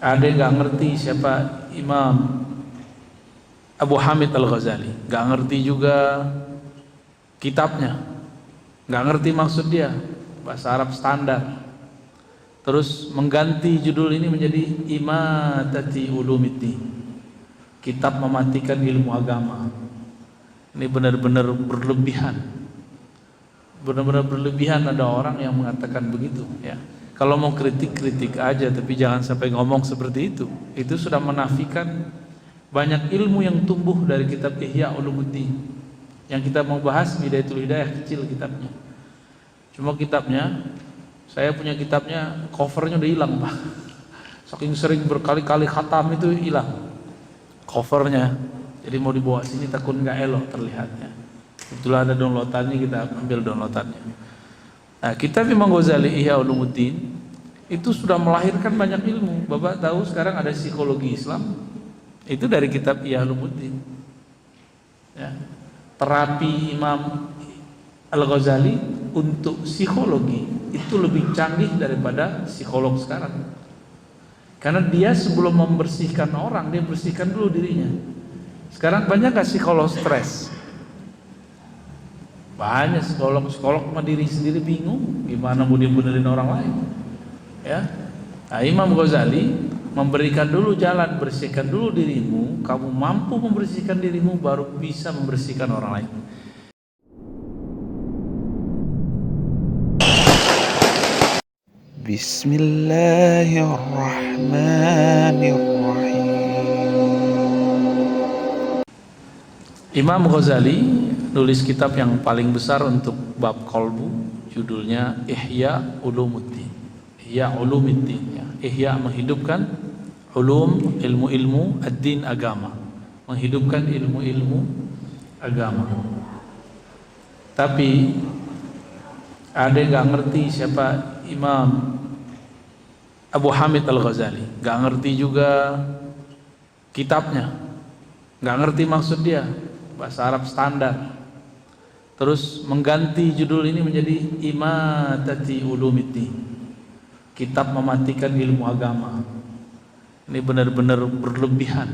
Ada yang nggak ngerti siapa Imam Abu Hamid Al-Ghazali, nggak ngerti juga kitabnya, nggak ngerti maksud dia, bahasa Arab standar. Terus mengganti judul ini menjadi Imatati Ulumiddin, kitab mematikan ilmu agama. Ini benar-benar berlebihan. Benar-benar berlebihan ada orang yang mengatakan begitu ya. Kalau mau kritik aja, tapi jangan sampai ngomong seperti itu. Itu sudah menafikan banyak ilmu yang tumbuh dari kitab Ihya Ulumuddin. Yang kita mau bahas Bidayatul Hidayah, kecil kitabnya. Cuma kitabnya, saya punya kitabnya, covernya udah hilang Pak. Saking sering berkali-kali khatam itu hilang covernya. Jadi mau dibawa sini takut nggak elok terlihatnya. Itulah ada downloadannya, kita ambil downloadannya. Nah, kitab Imam Ghazali Ihya Ulumuddin itu sudah melahirkan banyak ilmu. Bapak tahu sekarang ada psikologi Islam, itu dari kitab Ihya Ulumuddin ya. Terapi Imam Al-Ghazali untuk psikologi itu lebih canggih daripada psikolog sekarang. Karena dia sebelum membersihkan orang, dia bersihkan dulu dirinya. Sekarang banyak gak psikolog stres? Banyak psikolog sama diri sendiri bingung gimana mau dibenerin orang lain ya. Nah, Imam Ghazali memberikan dulu jalan, bersihkan dulu dirimu. Kamu mampu membersihkan dirimu, baru bisa membersihkan orang lain. Bismillahirrahmanirrahim. Imam Ghazali nulis kitab yang paling besar untuk bab kolbu, judulnya Ihya Ulumuddin. Ihya Ulumuddin ya. Ihya menghidupkan, ulum ilmu-ilmu, ad-din agama, menghidupkan ilmu-ilmu agama. Tapi ada yang nggak ngerti siapa Imam Abu Hamid Al-Ghazali, nggak ngerti juga kitabnya, nggak ngerti maksud dia, bahasa Arab standar. Terus mengganti judul ini menjadi Imatati Ulumiddin, kitab mematikan ilmu agama. Ini benar-benar berlebihan.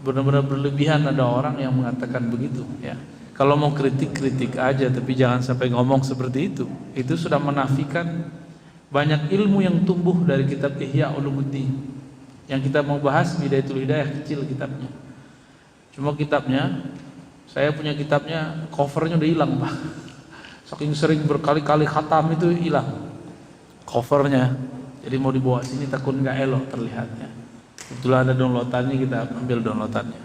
Benar-benar berlebihan ada orang yang mengatakan begitu ya. Kalau mau kritik aja, tapi jangan sampai ngomong seperti itu. Itu sudah menafikan banyak ilmu yang tumbuh dari kitab Ihya Ulumuddin. Yang kita mau bahas Bidayatul Hidayah, kecil kitabnya. Cuma kitabnya, saya punya kitabnya, covernya udah hilang Pak. Saking sering berkali-kali khatam itu hilang covernya. Jadi mau dibawa sini takut nggak elok terlihatnya. Itulah ada downloadannya, kita ambil downloadannya.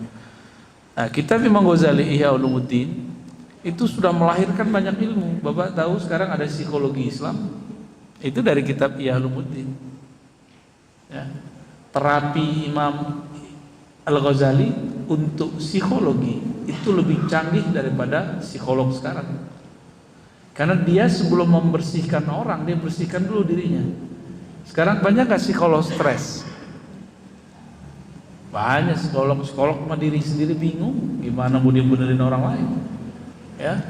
Nah, kitab Imam Ghazali Ihya Ulumuddin itu sudah melahirkan banyak ilmu. Bapak tahu sekarang ada psikologi Islam, itu dari kitab Ihya Ulumuddin ya. Terapi Imam Al-Ghazali untuk psikologi itu lebih canggih daripada psikolog sekarang. Karena dia sebelum membersihkan orang, dia bersihkan dulu dirinya. Sekarang banyak gak psikolog stres? Banyak psikolog sama diri sendiri bingung gimana mau dibenerin orang lain ya.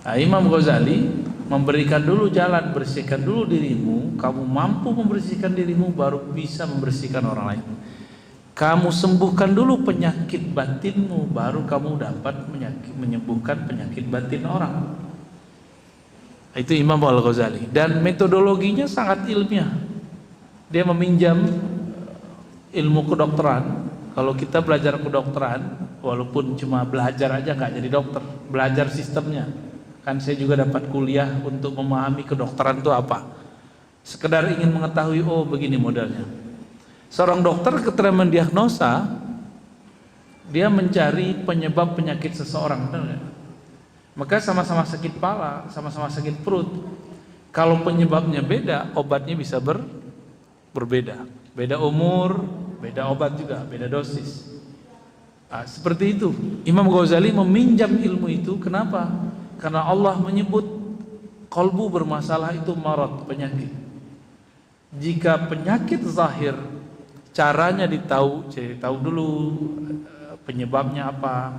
Nah, Imam Ghazali memberikan dulu jalan, bersihkan dulu dirimu. Kamu mampu membersihkan dirimu, baru bisa membersihkan orang lain. Kamu sembuhkan dulu penyakit batinmu, baru kamu dapat menyembuhkan penyakit batin orang. Itu Imam Al-Ghazali. Dan metodologinya sangat ilmiah. Dia meminjam ilmu kedokteran. Kalau kita belajar kedokteran, walaupun cuma belajar aja nggak jadi dokter, belajar sistemnya. Kan saya juga dapat kuliah untuk memahami kedokteran itu apa. Sekedar ingin mengetahui, oh begini modelnya. Seorang dokter ketika mendiagnosa, dia mencari penyebab penyakit seseorang, benar nggak? Maka sama-sama sakit kepala, sama-sama sakit perut. Kalau penyebabnya beda, obatnya bisa berbeda. Beda umur, beda obat juga, beda dosis. Nah, seperti itu. Imam Ghazali meminjam ilmu itu. Kenapa? Karena Allah menyebut kolbu bermasalah itu marad, penyakit. Jika penyakit zahir, caranya tahu dulu penyebabnya apa,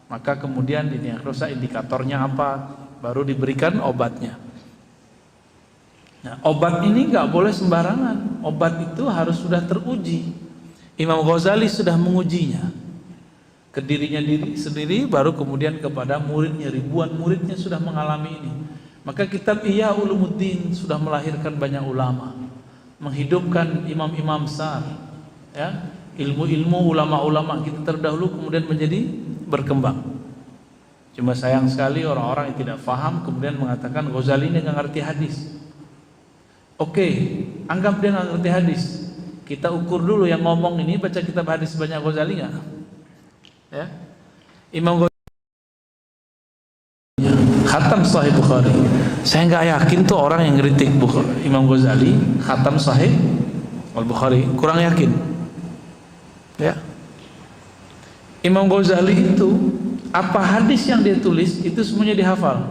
maka kemudian didiagnosa indikatornya apa, baru diberikan obatnya. Nah, obat ini nggak boleh sembarangan. obat itu harus sudah teruji. Imam Ghazali sudah mengujinya ke dirinya sendiri, baru kemudian kepada muridnya, ribuan muridnya sudah mengalami ini. Maka kitab Ihya Ulumuddin sudah melahirkan banyak ulama, menghidupkan imam-imam besar, ya, ilmu-ilmu ulama-ulama kita terdahulu kemudian menjadi berkembang. Cuma sayang sekali orang-orang yang tidak faham kemudian mengatakan Ghazali ini nggak ngerti hadis. Oke, anggap dia nggak ngerti hadis. Kita ukur dulu yang ngomong ini baca kitab hadis banyak Ghazali nggak? Ya, Imam Ghazali khatam Sahih Bukhari. Saya nggak yakin tuh orang yang ngeritik Imam Ghazali khatam Sahih Al-Bukhari, kurang yakin. Ya, Imam Ghazali itu apa hadis yang dia tulis itu semuanya dihafal.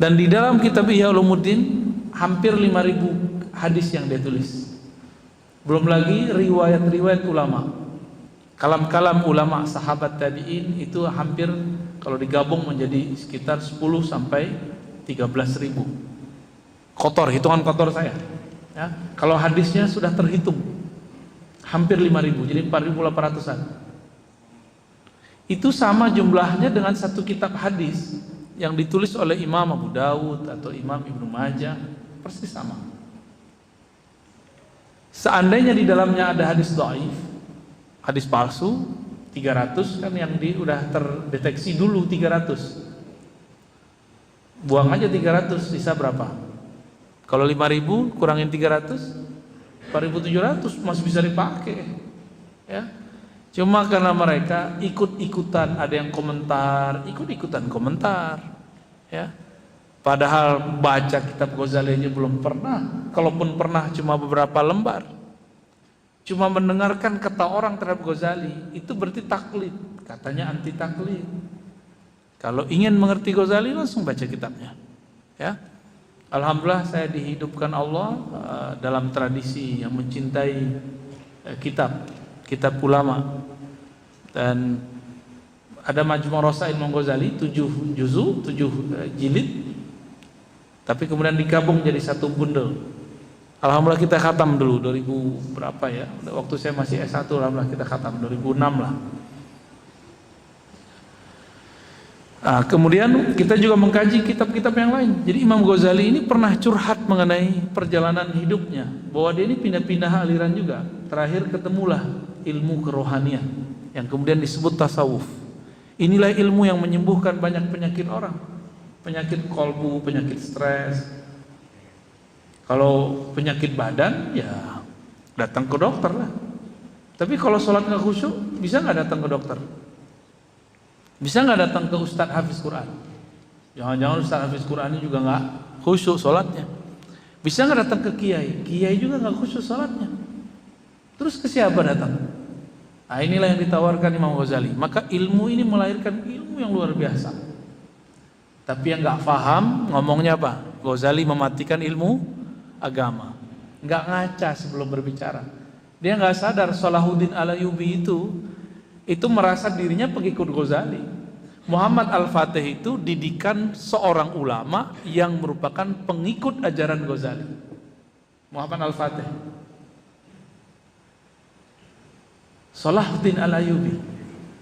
Dan di dalam kitab Ihya Ulumuddin hampir 5.000 hadis yang dia tulis. Belum lagi riwayat-riwayat ulama, kalam-kalam ulama sahabat tabi'in itu hampir kalau digabung menjadi sekitar 10 sampai 13.000. Kotor, hitungan kotor saya. Ya, kalau hadisnya sudah terhitung hampir 5.000, jadi 4.800-an. Itu sama jumlahnya dengan satu kitab hadis yang ditulis oleh Imam Abu Dawud atau Imam Ibnu Majah, persis sama. Seandainya di dalamnya ada hadis dhaif, hadis palsu 300 kan yang udah terdeteksi dulu 300. Buang aja 300, sisa berapa? Kalau 5.000 kurangin 300, 4.700 masih bisa dipakai. Ya. Cuma karena mereka ikut-ikutan, ada yang komentar, ikut-ikutan komentar, ya. Padahal baca kitab Ghazali aja belum pernah, kalaupun pernah cuma beberapa lembar. Cuma mendengarkan kata orang terhadap Ghazali, itu berarti taklid, katanya anti taklid. Kalau ingin mengerti Ghazali langsung baca kitabnya. Ya. Alhamdulillah saya dihidupkan Allah dalam tradisi yang mencintai kitab ulama. Dan ada Majmu' Rasail Imam Ghazali 7 juzu, 7 jilid. Tapi kemudian digabung jadi satu bundel. Alhamdulillah kita khatam dulu 2000 berapa ya? Waktu saya masih S1 alhamdulillah kita khatam 2006 lah. Nah, kemudian kita juga mengkaji kitab-kitab yang lain. Jadi Imam Ghazali ini pernah curhat mengenai perjalanan hidupnya, bahwa dia ini pindah-pindah aliran juga. Terakhir ketemulah ilmu kerohanian yang kemudian disebut tasawuf. Inilah ilmu yang menyembuhkan banyak penyakit orang. Penyakit kolbu, penyakit stres. Kalau penyakit badan, ya datang ke dokter lah. Tapi kalau sholat nggak khusyuk, bisa nggak datang ke dokter? Bisa nggak datang ke Ustadz Hafiz Quran? Jangan-jangan Ustadz Hafiz Quran ini juga nggak khusyuk sholatnya. Bisa nggak datang ke kiai? Kiai juga nggak khusyuk sholatnya. Terus ke siapa datang? Nah, inilah yang ditawarkan Imam Ghazali. Maka ilmu ini melahirkan ilmu yang luar biasa. Tapi yang nggak paham ngomongnya apa? Ghazali mematikan ilmu agama. Nggak ngaca sebelum berbicara. Dia nggak sadar Salahuddin Al-Ayyubi itu merasa dirinya pengikut Ghazali. Muhammad Al-Fatih itu didikan seorang ulama yang merupakan pengikut ajaran Ghazali. Muhammad Al-Fatih. Salahuddin Al-Ayyubi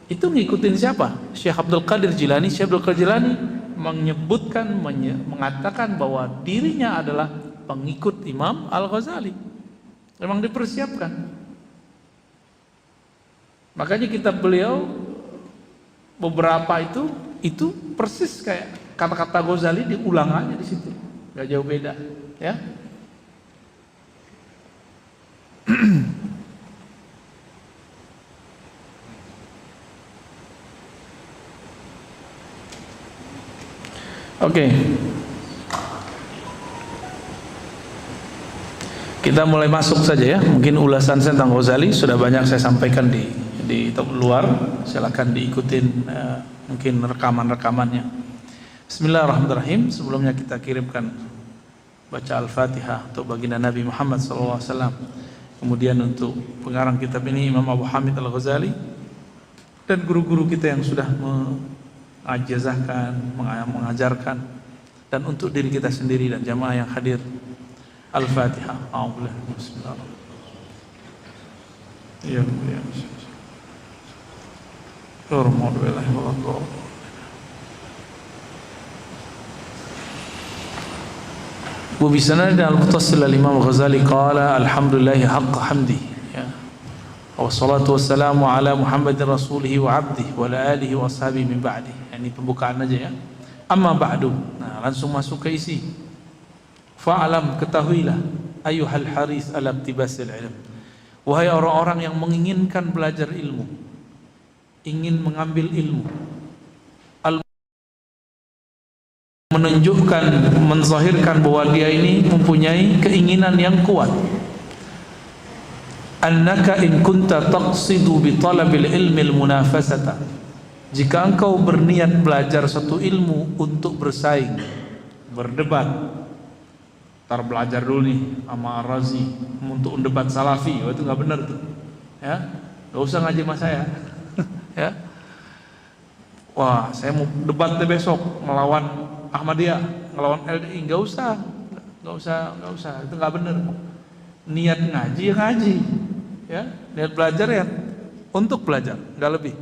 itu ngikutin siapa? Syekh Abdul Qadir Jilani. Syekh Abdul Qadir Jilani mengatakan bahwa dirinya adalah pengikut Imam Al-Ghazali. Memang dipersiapkan. Makanya kitab beliau beberapa itu persis kayak kata-kata Ghazali diulang aja di situ. Gak jauh beda, ya. Oke. Kita mulai masuk saja ya. Mungkin ulasan tentang Ghazali sudah banyak saya sampaikan di luar. Silakan diikutin mungkin rekaman-rekamannya. Bismillahirrahmanirrahim. Sebelumnya kita kirimkan baca Al-Fatihah untuk baginda Nabi Muhammad SAW. Kemudian untuk pengarang kitab ini Imam Abu Hamid Al-Ghazali dan guru-guru kita yang sudah mengajarkan, dan untuk diri kita sendiri dan jamaah yang hadir Al-Fatihah. A'udzubillahi bismillahirrahmanirrahim. Iya, iya. وبسند المتصل الإمام الغزالي قال الحمد لله حق حمده والصلاة والسلام على محمد رسوله وعبده وعلى آله وأصحابه من بعده. Ini pembukaan aja ya. Amma ba'du. Nah, langsung masuk ke isi. Fa'alam, ketahuilah, ayyuhal haris ala iktibasil ilm. Wahai orang-orang yang menginginkan belajar ilmu, ingin mengambil ilmu, menunjukkan, menzahirkan bahwa dia ini mempunyai keinginan yang kuat. Annaka in kunta taqsidu bi talabil ilmi al-munafasata. Jika engkau berniat belajar satu ilmu untuk bersaing, berdebat. Ntar belajar dulu nih sama Ar-Razi untuk debat salafi. Oh, itu enggak benar tuh. Ya. Enggak usah ngaji sama saya. Ya. Wah, saya mau debat deh besok melawan Ahmadiyah, melawan LDI. Enggak usah. Itu enggak benar. Niat ngaji ya ngaji. Ya, niat belajar ya untuk belajar, enggak lebih.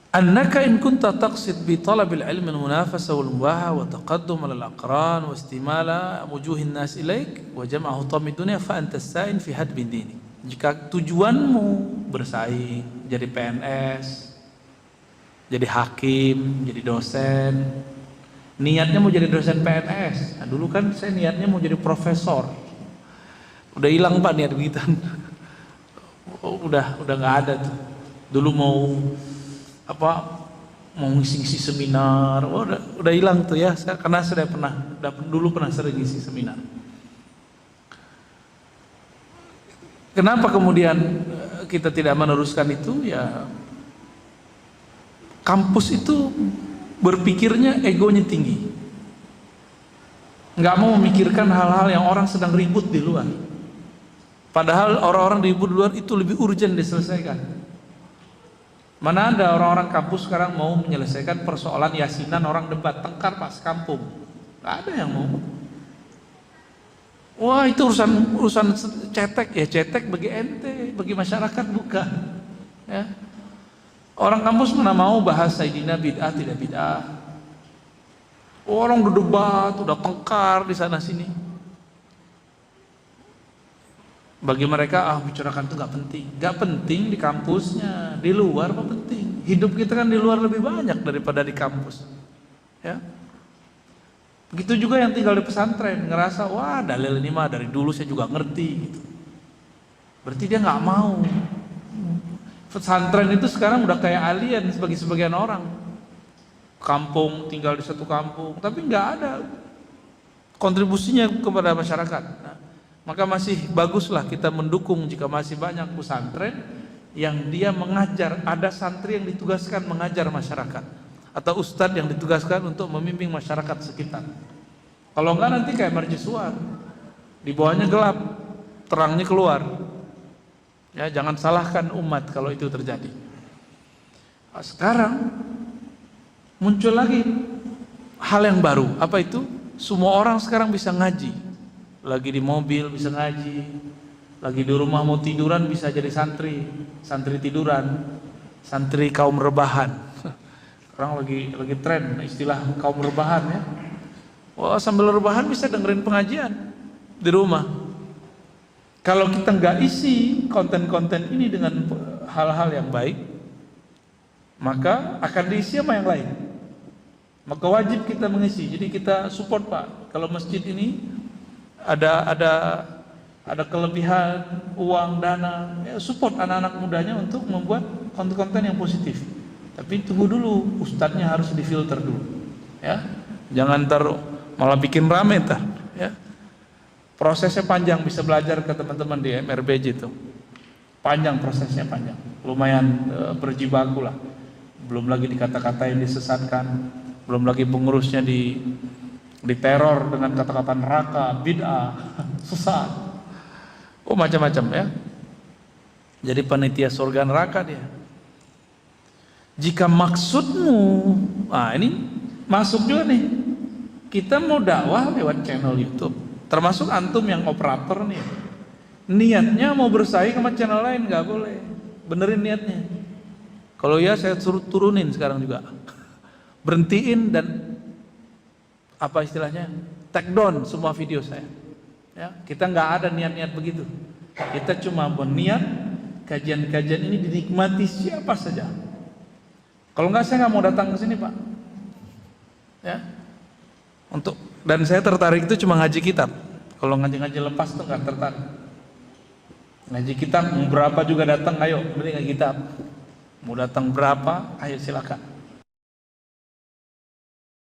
Annaka in kunta taqsid bi talabil ilmi al-munafasa wal mubaha wa taqaddum ala al-aqran wa istimala wujuhin nas ilaik wa jam'ahu tamid dunya fa anta as-sa'in fi hadbi dini. Jika tujuanmu bersaing, jadi PNS, jadi hakim, jadi dosen, niatnya mau jadi dosen PNS. Nah, dulu kan saya niatnya mau jadi profesor. Udah hilang Pak niat begitu. Udah nggak ada tuh. Dulu mau ngisi seminar, udah hilang tuh ya, karena saya dulu pernah sering ngisi seminar. Kenapa kemudian kita tidak meneruskan itu? Ya, kampus itu berpikirnya egonya tinggi, nggak mau memikirkan hal-hal yang orang sedang ribut di luar. Padahal orang-orang ribut di luar itu lebih urgent diselesaikan. Mana ada orang-orang kampus sekarang mau menyelesaikan persoalan yasinan orang debat tengkar pas kampung? Nggak ada yang mau. Wah, itu urusan cetek ya, cetek bagi ente, bagi masyarakat bukan. Ya. Orang kampus mana mau bahas Sayyidina bid'ah tidak bid'ah. Orang udah debat, udah tengkar di sana sini. Bagi mereka bicarakan itu nggak penting di kampusnya, di luar apa penting. Hidup kita kan di luar lebih banyak daripada di kampus. Ya. Begitu juga yang tinggal di pesantren ngerasa wah dalil ini mah dari dulu saya juga ngerti gitu. Berarti dia nggak mau. Pesantren itu sekarang udah kayak alien bagi sebagian orang. Kampung, tinggal di satu kampung, tapi nggak ada kontribusinya kepada masyarakat. Nah, maka masih baguslah kita mendukung jika masih banyak pesantren yang dia mengajar, ada santri yang ditugaskan mengajar masyarakat atau ustadz yang ditugaskan untuk membimbing masyarakat sekitar. Kalau enggak nanti kayak mercusuar, di bawahnya gelap, terangnya keluar. Ya, jangan salahkan umat kalau itu terjadi. Nah, sekarang muncul lagi hal yang baru. Apa itu? Semua orang sekarang bisa ngaji. Lagi di mobil bisa ngaji, lagi di rumah mau tiduran bisa jadi santri tiduran, santri kaum rebahan. Sekarang lagi tren istilah kaum rebahan ya. Wah, sambil rebahan bisa dengerin pengajian di rumah. Kalau kita nggak isi konten-konten ini dengan hal-hal yang baik, maka akan diisi sama yang lain. Maka wajib kita mengisi. Jadi kita support Pak. Kalau masjid ini ada kelebihan uang dana, ya support anak-anak mudanya untuk membuat konten-konten yang positif. Tapi tunggu dulu, ustadznya harus difilter dulu, ya. Jangan ntar malah bikin rame ntar, ya. Prosesnya panjang, bisa belajar ke teman-teman di MRBJ itu. Panjang prosesnya panjang, lumayan berjibaku lah. Belum lagi dikata-katain disesatkan, belum lagi pengurusnya diteror dengan kata-kata neraka, bid'ah, sesat, macam-macam ya. Jadi panitia surga neraka dia. Jika maksudmu, ini masuk juga nih. Kita mau dakwah lewat channel YouTube, termasuk antum yang operator nih. Niatnya mau bersaing sama channel lain nggak boleh. Benerin niatnya. Kalau ya saya suruh turunin sekarang juga. Berhentiin dan apa istilahnya? Take down semua video saya. Ya, kita nggak ada niat-niat begitu. Kita cuma berniat kajian-kajian ini dinikmati siapa saja. Kalau nggak saya nggak mau datang ke sini, Pak. Ya. Dan saya tertarik itu cuma ngaji kitab. Kalau ngaji-ngaji lepas tuh nggak tertarik. Ngaji kitab berapa juga datang, ayo beli ngaji kitab. Mau datang berapa, ayo silakan.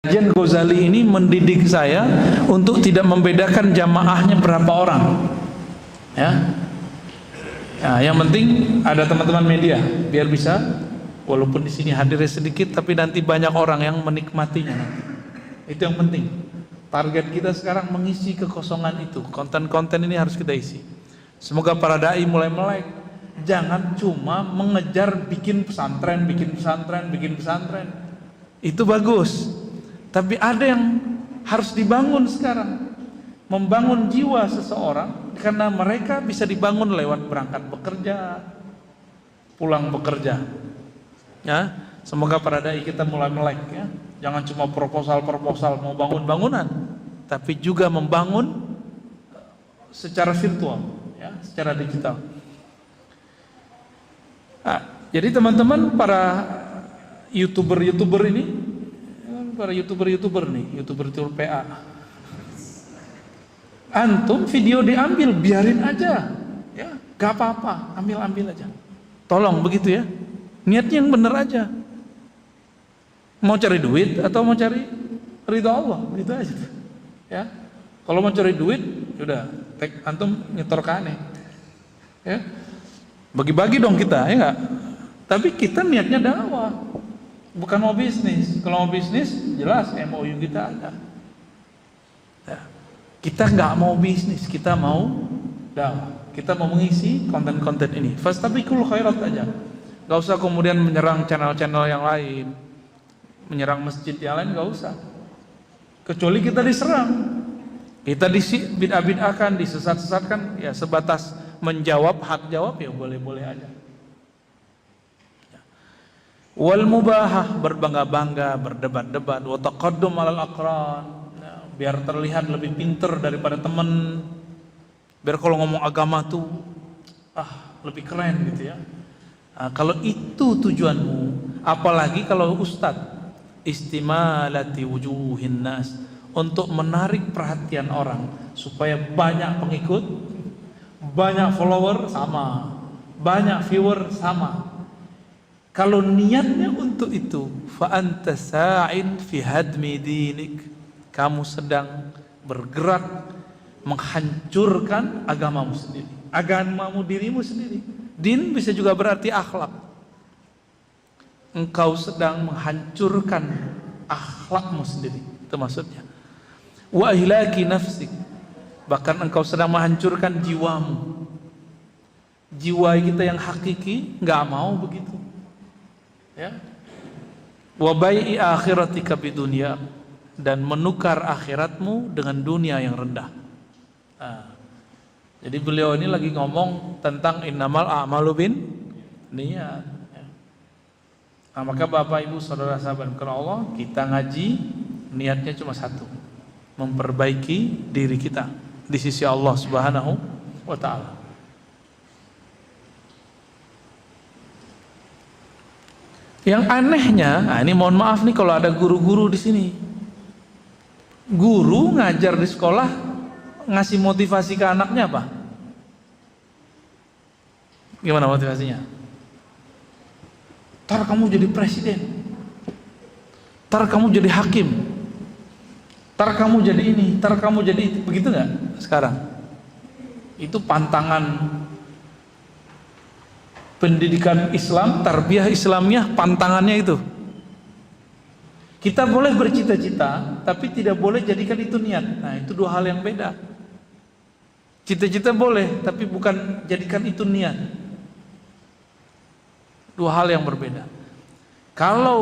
Kajian Ghazali ini mendidik saya untuk tidak membedakan jamaahnya berapa orang. Ya. Ya, yang penting ada teman-teman media biar bisa, walaupun di sini hadirnya sedikit, tapi nanti banyak orang yang menikmatinya nanti. Itu yang penting. Target kita sekarang mengisi kekosongan itu. Konten-konten ini harus kita isi. Semoga para dai mulai melek. Jangan cuma mengejar bikin pesantren. Itu bagus. Tapi ada yang harus dibangun sekarang. Membangun jiwa seseorang, karena mereka bisa dibangun lewat berangkat bekerja, pulang bekerja. Ya, semoga para dai kita mulai melek ya. Jangan cuma proposal mau bangun bangunan, tapi juga membangun secara virtual, ya, secara digital. Nah, jadi teman-teman para youtuber ini, para youtuber nih, youtuber PA. Antum video diambil, biarin aja, ya, gak apa-apa, ambil aja. Tolong begitu ya, niatnya yang bener aja. Mau cari duit atau mau cari ridha Allah, gitu aja. Ya, kalau mau cari duit, udah, antum nyetor ke aneh. Ya, bagi-bagi dong kita, ya nggak? Tapi kita niatnya dakwah, bukan mau bisnis. Kalau mau bisnis, jelas MOU kita ada. Ya. Kita nggak mau bisnis, kita mau dakwah. Kita mau mengisi konten-konten ini. Fastabiqul khairat aja. Gak usah kemudian menyerang channel-channel yang lain, menyerang masjid yang lain, gak usah. Kecuali kita diserang, kita bid'ah-bid'ahkan, disesat-sesatkan, ya sebatas menjawab, hak jawab, ya boleh-boleh aja. Wal mubahah, berbangga-bangga, berdebat-debat, wa taqaddum alal aqran, biar terlihat lebih pinter daripada teman, biar kalau ngomong agama tuh lebih keren gitu ya. Nah, kalau itu tujuanmu, apalagi kalau ustadz, istimalati wujuhin nas, untuk menarik perhatian orang supaya banyak pengikut, banyak follower sama, banyak viewer sama. Kalau niatnya untuk itu, fa anta sa'in fi hadmi dinik, kamu sedang bergerak menghancurkan agamamu sendiri, agamamu, dirimu sendiri. Din bisa juga berarti akhlak. Engkau sedang menghancurkan akhlakmu sendiri, itu maksudnya. Wa ihlaki nafsik, bahkan engkau sedang menghancurkan jiwamu. Jiwa kita yang hakiki nggak mau begitu. Ya. Wa bai'i akhiratika bidunya, dan menukar akhiratmu dengan dunia yang rendah. Nah, jadi beliau ini lagi ngomong tentang innamal a'malu bin niat. Nah, maka Bapak Ibu Saudara sahabat karena Allah, kita ngaji niatnya cuma satu, memperbaiki diri kita di sisi Allah Subhanahu wa taala. Yang anehnya, nah ini mohon maaf nih kalau ada guru-guru di sini. Guru ngajar di sekolah ngasih motivasi ke anaknya apa? Gimana motivasinya? Ntar kamu jadi presiden, ntar kamu jadi hakim, ntar kamu jadi ini, ntar kamu jadi itu. Begitu nggak sekarang? Itu pantangan pendidikan Islam, tarbiyah Islamiyah, pantangannya itu. Kita boleh bercita-cita, tapi tidak boleh jadikan itu niat. Nah, itu dua hal yang beda. Cita-cita boleh, tapi bukan jadikan itu niat. Dua hal yang berbeda. Kalau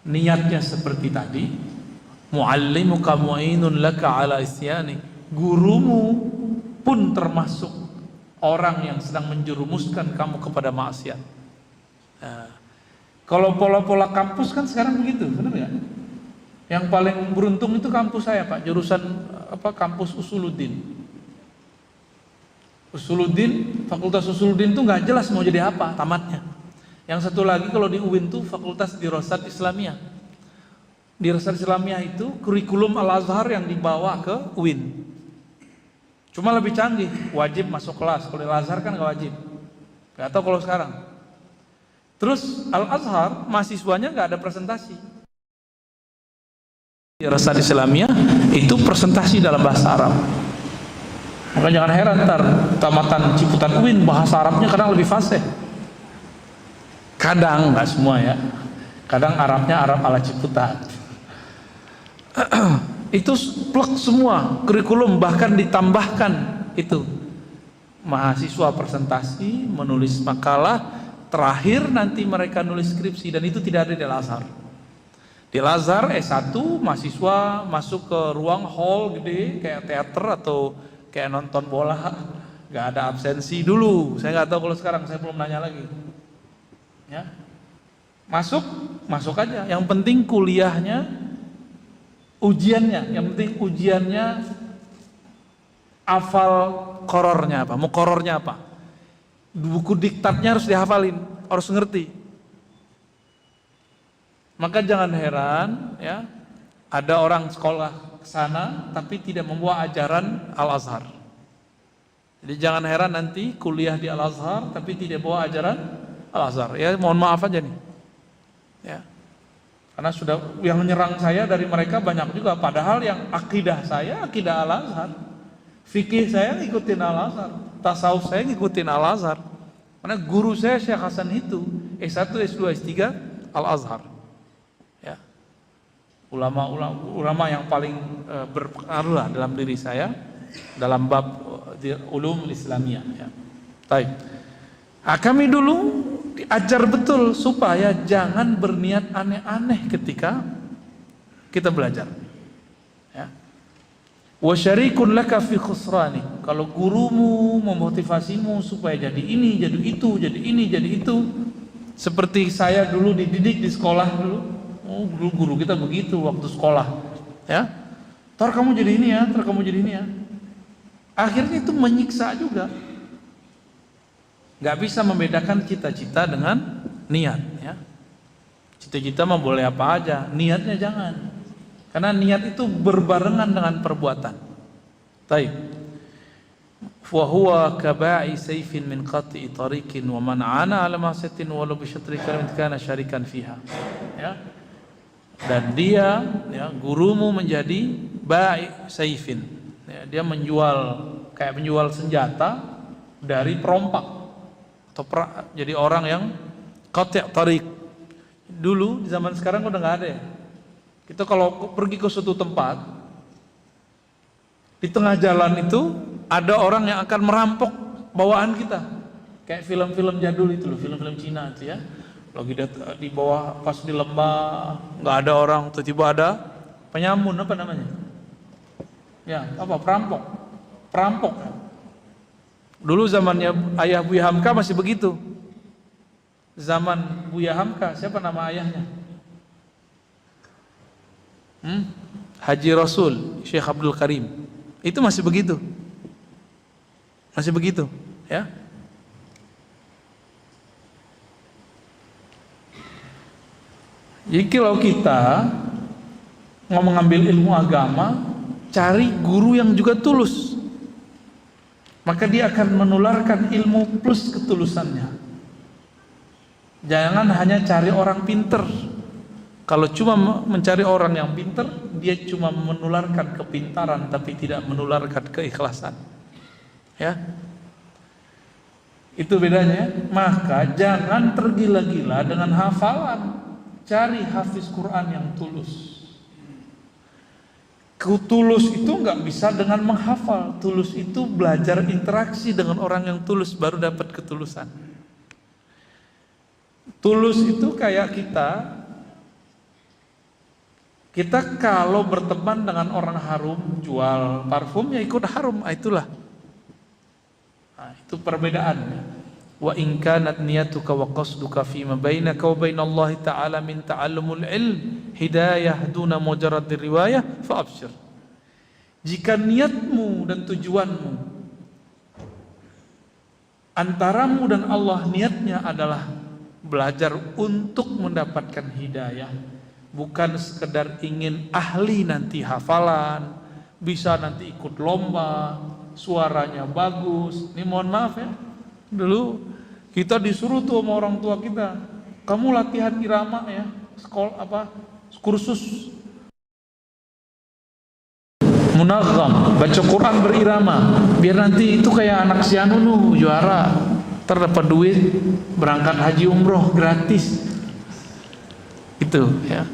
niatnya seperti tadi, muallimuka mu'inun laka ala isyani. Gurumu pun termasuk orang yang sedang menjerumuskan kamu kepada maksiat. Nah, kalau pola-pola kampus kan sekarang begitu, benar ya? Yang paling beruntung itu kampus saya, Pak, jurusan kampus Usuluddin. Usuluddin, Fakultas Usuluddin itu nggak jelas mau jadi apa tamatnya. Yang satu lagi kalau di UIN tuh Fakultas Dirasat Islamiyah. Dirasat Islamiyah itu kurikulum Al-Azhar yang dibawa ke UIN. Cuma lebih canggih, wajib masuk kelas. Kalau di Al-Azhar kan nggak wajib. Nggak tahu kalau sekarang. Terus Al-Azhar mahasiswanya nggak ada presentasi. Dirasat Islamiyah itu presentasi dalam bahasa Arab. Maka jangan heran ntar tamatan Ciputat UIN bahasa Arabnya kadang lebih fasih. Kadang, nggak semua ya. Kadang Arabnya Arab ala Ciputat. Itu plek semua kurikulum, bahkan ditambahkan itu mahasiswa presentasi, menulis makalah, terakhir nanti mereka nulis skripsi, dan itu tidak ada di Al-Azhar. Di Al-Azhar S1 mahasiswa masuk ke ruang hall gede kayak teater atau kayak nonton bola, nggak ada absensi dulu. Saya nggak tahu kalau sekarang, saya belum nanya lagi. Ya, masuk aja. Yang penting kuliahnya, ujiannya, yang penting ujiannya hafal korornya apa, mukorornya apa, buku diktatnya harus dihafalin, harus ngerti. Maka jangan heran ya, ada orang sekolah ke sana tapi tidak membawa ajaran Al-Azhar. Jadi jangan heran nanti kuliah di Al-Azhar tapi tidak bawa ajaran Al-Azhar. Ya mohon maaf aja nih. Ya. Karena sudah yang menyerang saya dari mereka banyak juga, padahal yang akidah saya akidah Al-Azhar. Fikih saya ngikutin Al-Azhar, tasawuf saya ngikutin Al-Azhar. Karena guru saya Syekh Hasan itu S1, S2, S3 Al-Azhar. Ya. Ulama yang paling berpengaruh lah dalam diri saya dalam bab ulum Islamiyah ya. Baik. Nah, kami dulu diajar betul supaya jangan berniat aneh-aneh ketika kita belajar. Ya. Wa syarikun laka fi khusrani. Kalau gurumu memotivasimu supaya jadi ini, jadi itu, jadi ini, jadi itu. Seperti saya dulu dididik di sekolah dulu. Oh, guru kita begitu waktu sekolah. Ya. Ntar kamu jadi ini ya, ntar kamu jadi ini ya. Akhirnya itu menyiksa juga. Gak bisa membedakan cita-cita dengan niat ya. Cita-cita mah boleh apa aja, niatnya jangan. Karena niat itu berbarengan dengan perbuatan. Baik. Wa huwa kaba'i sayfin min qati'i tariqin wa man 'ana 'ala ma'siyatin wa la bi syatri kalimatin kana syarikan fiha. Ya. Dan dia ya, gurumu menjadi ba'i sayfin. Ya, dia menjual senjata dari perompak. Jadi orang yang qati' tariq. Dulu di zaman sekarang udah nggak ada ya. Kita kalau pergi ke suatu tempat, di tengah jalan itu ada orang yang akan merampok bawaan kita. Kayak film-film jadul itu loh, film-film Cina itu ya. Lagi di bawah pas di lembah nggak ada orang, tiba-tiba ada penyamun apa namanya? Ya apa perampok. Dulu zamannya ayah Buya Hamka masih begitu. Zaman Buya Hamka, siapa nama ayahnya? Haji Rasul, Syekh Abdul Karim. Itu masih begitu. Masih begitu, ya. Jadi kalau kita mau mengambil ilmu agama, cari guru yang juga tulus. Maka dia akan menularkan ilmu plus ketulusannya. Jangan hanya cari orang pinter. Kalau cuma mencari orang yang pinter, dia cuma menularkan kepintaran tapi tidak menularkan keikhlasan. Ya. Itu bedanya. Maka jangan tergila-gila dengan hafalan. Cari hafiz Quran yang tulus. Tulus itu nggak bisa dengan menghafal. Tulus itu belajar interaksi dengan orang yang tulus baru dapat ketulusan. Tulus itu kayak kita Kita kalau berteman dengan orang harum, jual parfum ya ikut harum, itulah. Nah, itu perbedaannya. Wa in kanat niyatuka wa qasduka fi ma bainaka wa bainallahi ta'ala min ta'allumul ilm hidayah duna mujarrad riwayah fa absyir. Jika niatmu dan tujuanmu antaramu dan Allah niatnya adalah belajar untuk mendapatkan hidayah, bukan sekedar ingin ahli nanti hafalan, bisa nanti ikut lomba, suaranya bagus. Ini mohon maaf ya, dulu kita disuruh tuh sama orang tua kita, kamu latihan irama ya, kursus munazzam, baca Quran berirama, biar nanti itu kayak anak si Anu juara, terdapat duit berangkat haji umroh gratis, itu ya.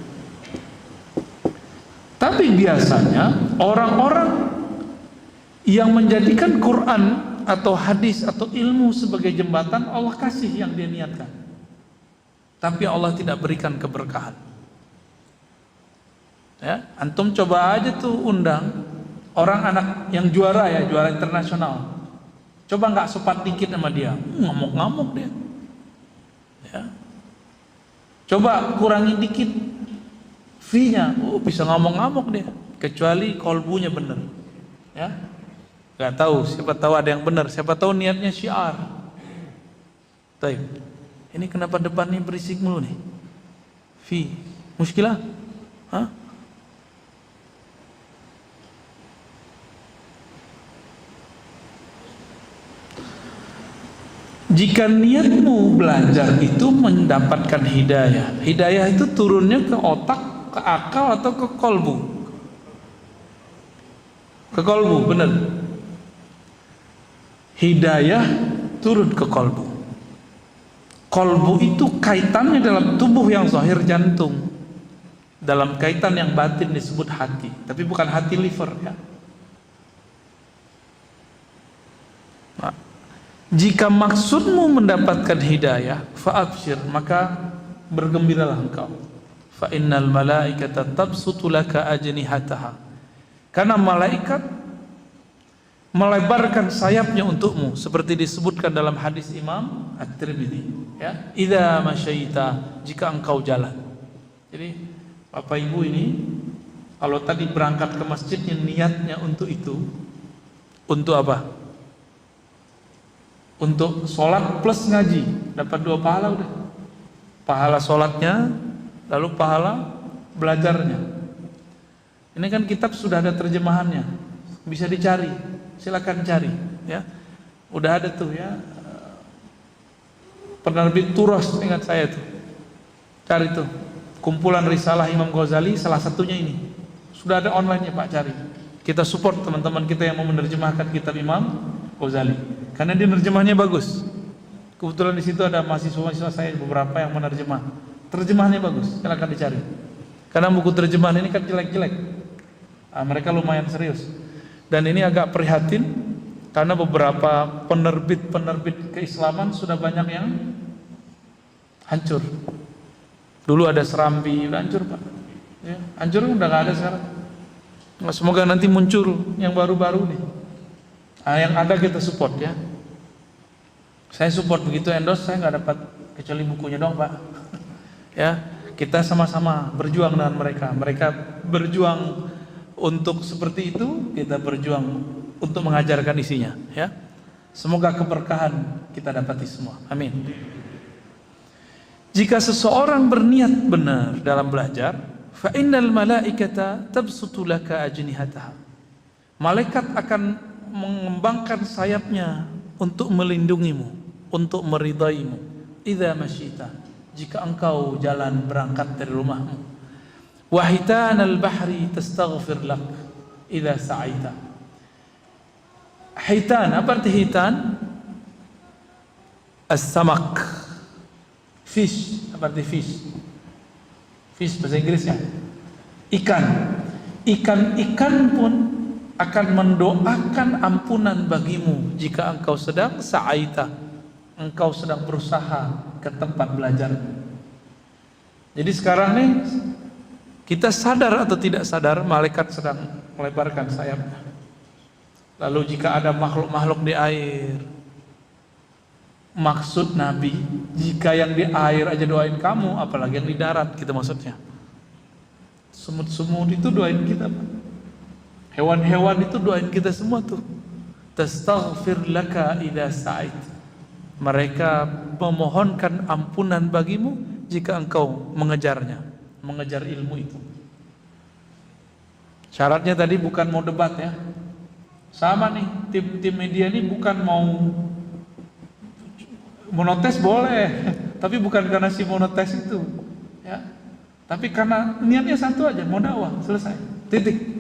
Tapi biasanya orang-orang yang menjadikan Quran atau hadis atau ilmu sebagai jembatan, Allah kasih yang dia niatkan, tapi Allah tidak berikan keberkahan. Ya, antum coba aja tuh undang orang anak yang juara ya, juara internasional, coba nggak sopan dikit sama dia, ngamuk-ngamuk dia. Ya. Coba kurangi dikit fee-nya, bisa ngamuk-ngamuk dia, kecuali kolbunya bener. Ya. Gak tahu, siapa tahu ada yang benar, siapa tahu niatnya syiar. Baik. Ini kenapa depannya berisik mulu nih? Fi, muskilah? Hah? Jika niatmu belajar itu mendapatkan hidayah, hidayah itu turunnya ke otak, ke akal atau ke kolbu? Ke kolbu, benar. Hidayah turun ke kolbu. Kolbu itu kaitannya dalam tubuh yang zahir jantung, dalam kaitan yang batin disebut hati, tapi bukan hati liver ya. Nah, jika maksudmu mendapatkan hidayah, fa'absyir, maka bergembiralah engkau. Fa innal malaikata tabsutu laka ajnihataha. Karena malaikat melebarkan sayapnya untukmu, seperti disebutkan dalam hadis Imam At-Tirmidzi ya, idza masyaita, jika engkau jalan. Jadi Bapak Ibu ini kalau tadi berangkat ke masjidnya niatnya untuk itu, untuk apa? Untuk sholat plus ngaji, dapat 2 pahala udah. Pahala sholatnya, lalu pahala belajarnya. Ini kan kitab sudah ada terjemahannya, bisa dicari. Silakan cari ya, udah ada tuh ya, penerbit Turas, ingat saya tuh, cari tuh kumpulan risalah Imam Ghazali, salah satunya ini sudah ada online-nya Pak, cari. Kita support teman-teman kita yang mau menerjemahkan kitab Imam Ghazali karena dia nerjemahnya bagus. Kebetulan di situ ada mahasiswa-mahasiswa saya beberapa yang menerjemah, terjemahannya bagus, silakan dicari. Karena buku terjemahan ini kan jelek-jelek, mereka lumayan serius. Dan ini agak prihatin karena beberapa penerbit keislaman sudah banyak yang hancur. Dulu ada Serambi, udah hancur Pak ya, hancur udah gak ada sekarang. Nah, semoga nanti muncul yang baru-baru nih. Yang ada kita support ya. Saya support, begitu endorse saya nggak dapat kecuali bukunya dong Pak. Ya, kita sama-sama berjuang dengan mereka. Mereka berjuang untuk seperti itu, kita berjuang untuk mengajarkan isinya ya. Semoga keberkahan kita dapati semua. Amin. Jika seseorang berniat benar dalam belajar, fa innal malaikata tabsutu laka ajnihataha. Malaikat akan mengembangkan sayapnya untuk melindungimu, untuk meridaimu. Idza masyita, jika engkau jalan berangkat dari rumahmu. Wa hitanal bahri tastaghfir lak idza sa'aita. Hitan, apa arti hitan? As-samak, fish, apa arti fish? Fish bahasa Inggrisnya ikan. Ikan pun akan mendoakan ampunan bagimu jika engkau sedang sa'aita, engkau sedang berusaha ke tempat belajar. Jadi sekarang nih Kita sadar atau tidak sadar, malaikat sedang melebarkan sayapnya. Lalu jika ada makhluk-makhluk di air, maksud Nabi, jika yang di air aja doain kamu, apalagi yang di darat, gitu maksudnya. Semut-semut itu doain kita, Pak. Hewan-hewan itu doain kita semua tuh. Tastaghfir laka idza sa'ait. Mereka memohonkan ampunan bagimu jika engkau mengejarnya, mengejar ilmu itu. Syaratnya tadi bukan mau debat ya. Sama nih, tim media ini bukan mau monotes boleh, tapi bukan karena si monotes itu, ya. Tapi karena niatnya satu aja, mau dakwah, selesai. Titik.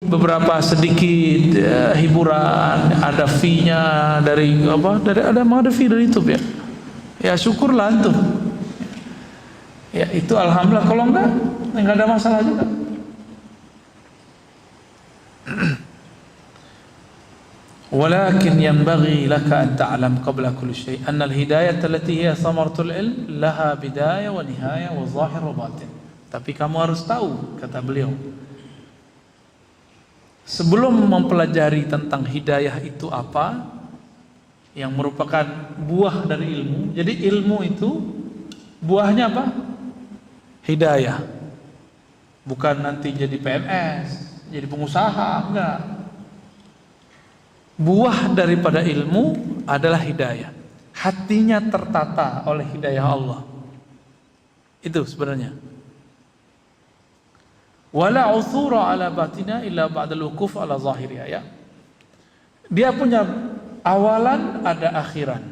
Beberapa sedikit hiburan, ada fee-nya dari apa? Ada fee dari YouTube ya. Ya syukurlah antum. Ya itu alhamdulillah, kalau enggak ada masalah juga. Walakin yanbaghi laka an ta'lam qabla kulli syai' anna al-hidayah allati hiya thamaratul ilm laha bidayah wa nihayah wa zahir wa batin. Tapi kamu harus tahu, kata beliau, sebelum mempelajari tentang hidayah itu apa, yang merupakan buah dari ilmu. Jadi ilmu itu buahnya apa? Hidayah. Bukan nanti jadi PNS, jadi pengusaha, enggak. Buah daripada ilmu adalah hidayah. Hatinya tertata oleh hidayah Allah. Itu sebenarnya. Wala uthura ala batina illa ba'dal wukuf ala zahiriya, ya. Dia punya awalan, ada akhiran.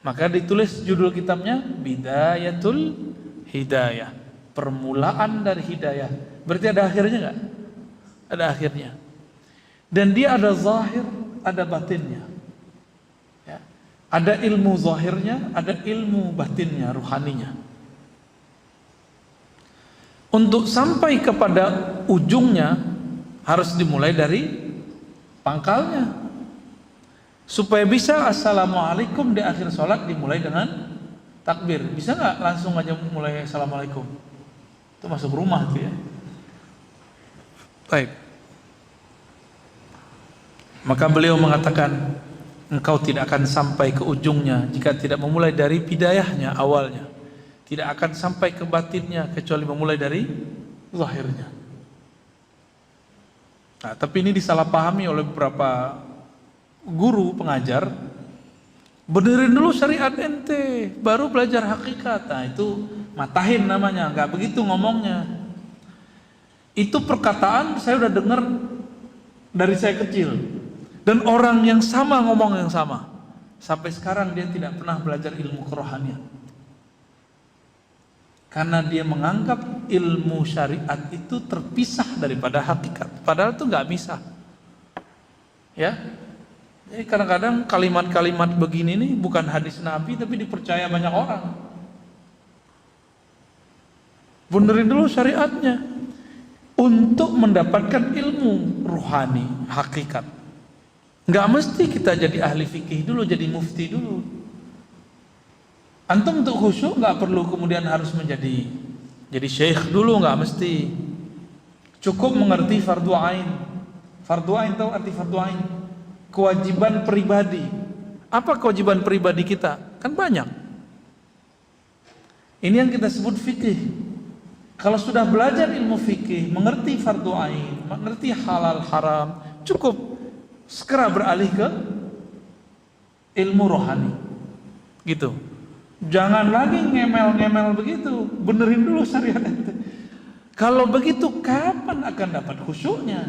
Maka ditulis judul kitabnya Bidayatul Hidayah, permulaan dari hidayah. Berarti ada akhirnya enggak? Ada akhirnya. Dan dia ada zahir, ada batinnya, ya. Ada ilmu zahirnya, ada ilmu batinnya, ruhaninya. Untuk sampai kepada ujungnya harus dimulai dari pangkalnya. Supaya bisa assalamualaikum di akhir sholat dimulai dengan takbir. Bisa nggak langsung aja mulai assalamualaikum? Itu masuk rumah tuh ya. Baik. Maka beliau mengatakan, engkau tidak akan sampai ke ujungnya jika tidak memulai dari bidayahnya, awalnya. Tidak akan sampai ke batinnya kecuali memulai dari zahirnya. Nah, tapi ini disalahpahami oleh beberapa guru pengajar. Benerin dulu syariat ente, baru belajar hakikat. Nah, itu matahin namanya, nggak begitu ngomongnya. Itu perkataan saya udah dengar dari saya kecil. Dan orang yang sama ngomong yang sama. Sampai sekarang dia tidak pernah belajar ilmu kerohanian. Karena dia menganggap ilmu syariat itu terpisah daripada hakikat. Padahal itu nggak bisa. Ya. Jadi kadang-kadang kalimat-kalimat begini nih bukan hadis Nabi tapi dipercaya banyak orang. Benerin dulu syariatnya untuk mendapatkan ilmu rohani, hakikat. Nggak mesti kita jadi ahli fikih dulu, jadi mufti dulu. Antum untuk khusyuk nggak perlu kemudian harus menjadi syekh dulu, nggak mesti. Cukup mengerti fardu ain. Fardu ain, tahu arti fardu ain? Kewajiban pribadi. Apa kewajiban pribadi kita? Kan banyak. Ini yang kita sebut fikih. Kalau sudah belajar ilmu fikih, mengerti fardu ain, mengerti halal haram, cukup segera beralih ke ilmu rohani. Gitu. Jangan lagi ngemel-ngemel begitu, benerin dulu syariat ente. Kalau begitu kapan akan dapat khusyuknya?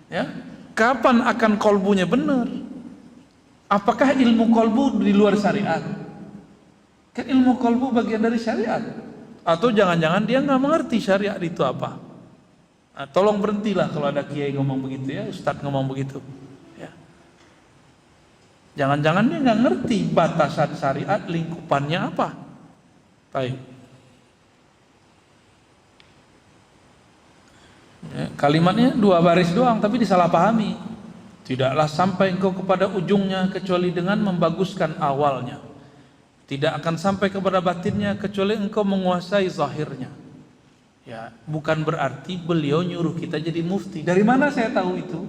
Ya? Kapan akan kolbunya benar? Apakah ilmu kolbu di luar syariat? Kan ilmu kolbu bagian dari syariat. Atau jangan-jangan dia nggak mengerti syariat itu apa? Nah, tolong berhentilah kalau ada kiai ngomong begitu ya, ustadz ngomong begitu. Jangan-jangan dia nggak ngerti batasan syariat, lingkupannya apa. Baik. Ya, kalimatnya 2 baris doang, tapi disalahpahami. Tidaklah sampai engkau kepada ujungnya kecuali dengan membaguskan awalnya. tidak akan sampai kepada batinnya kecuali engkau menguasai zahirnya. Ya, bukan berarti beliau nyuruh kita jadi mufti. Dari mana saya tahu itu?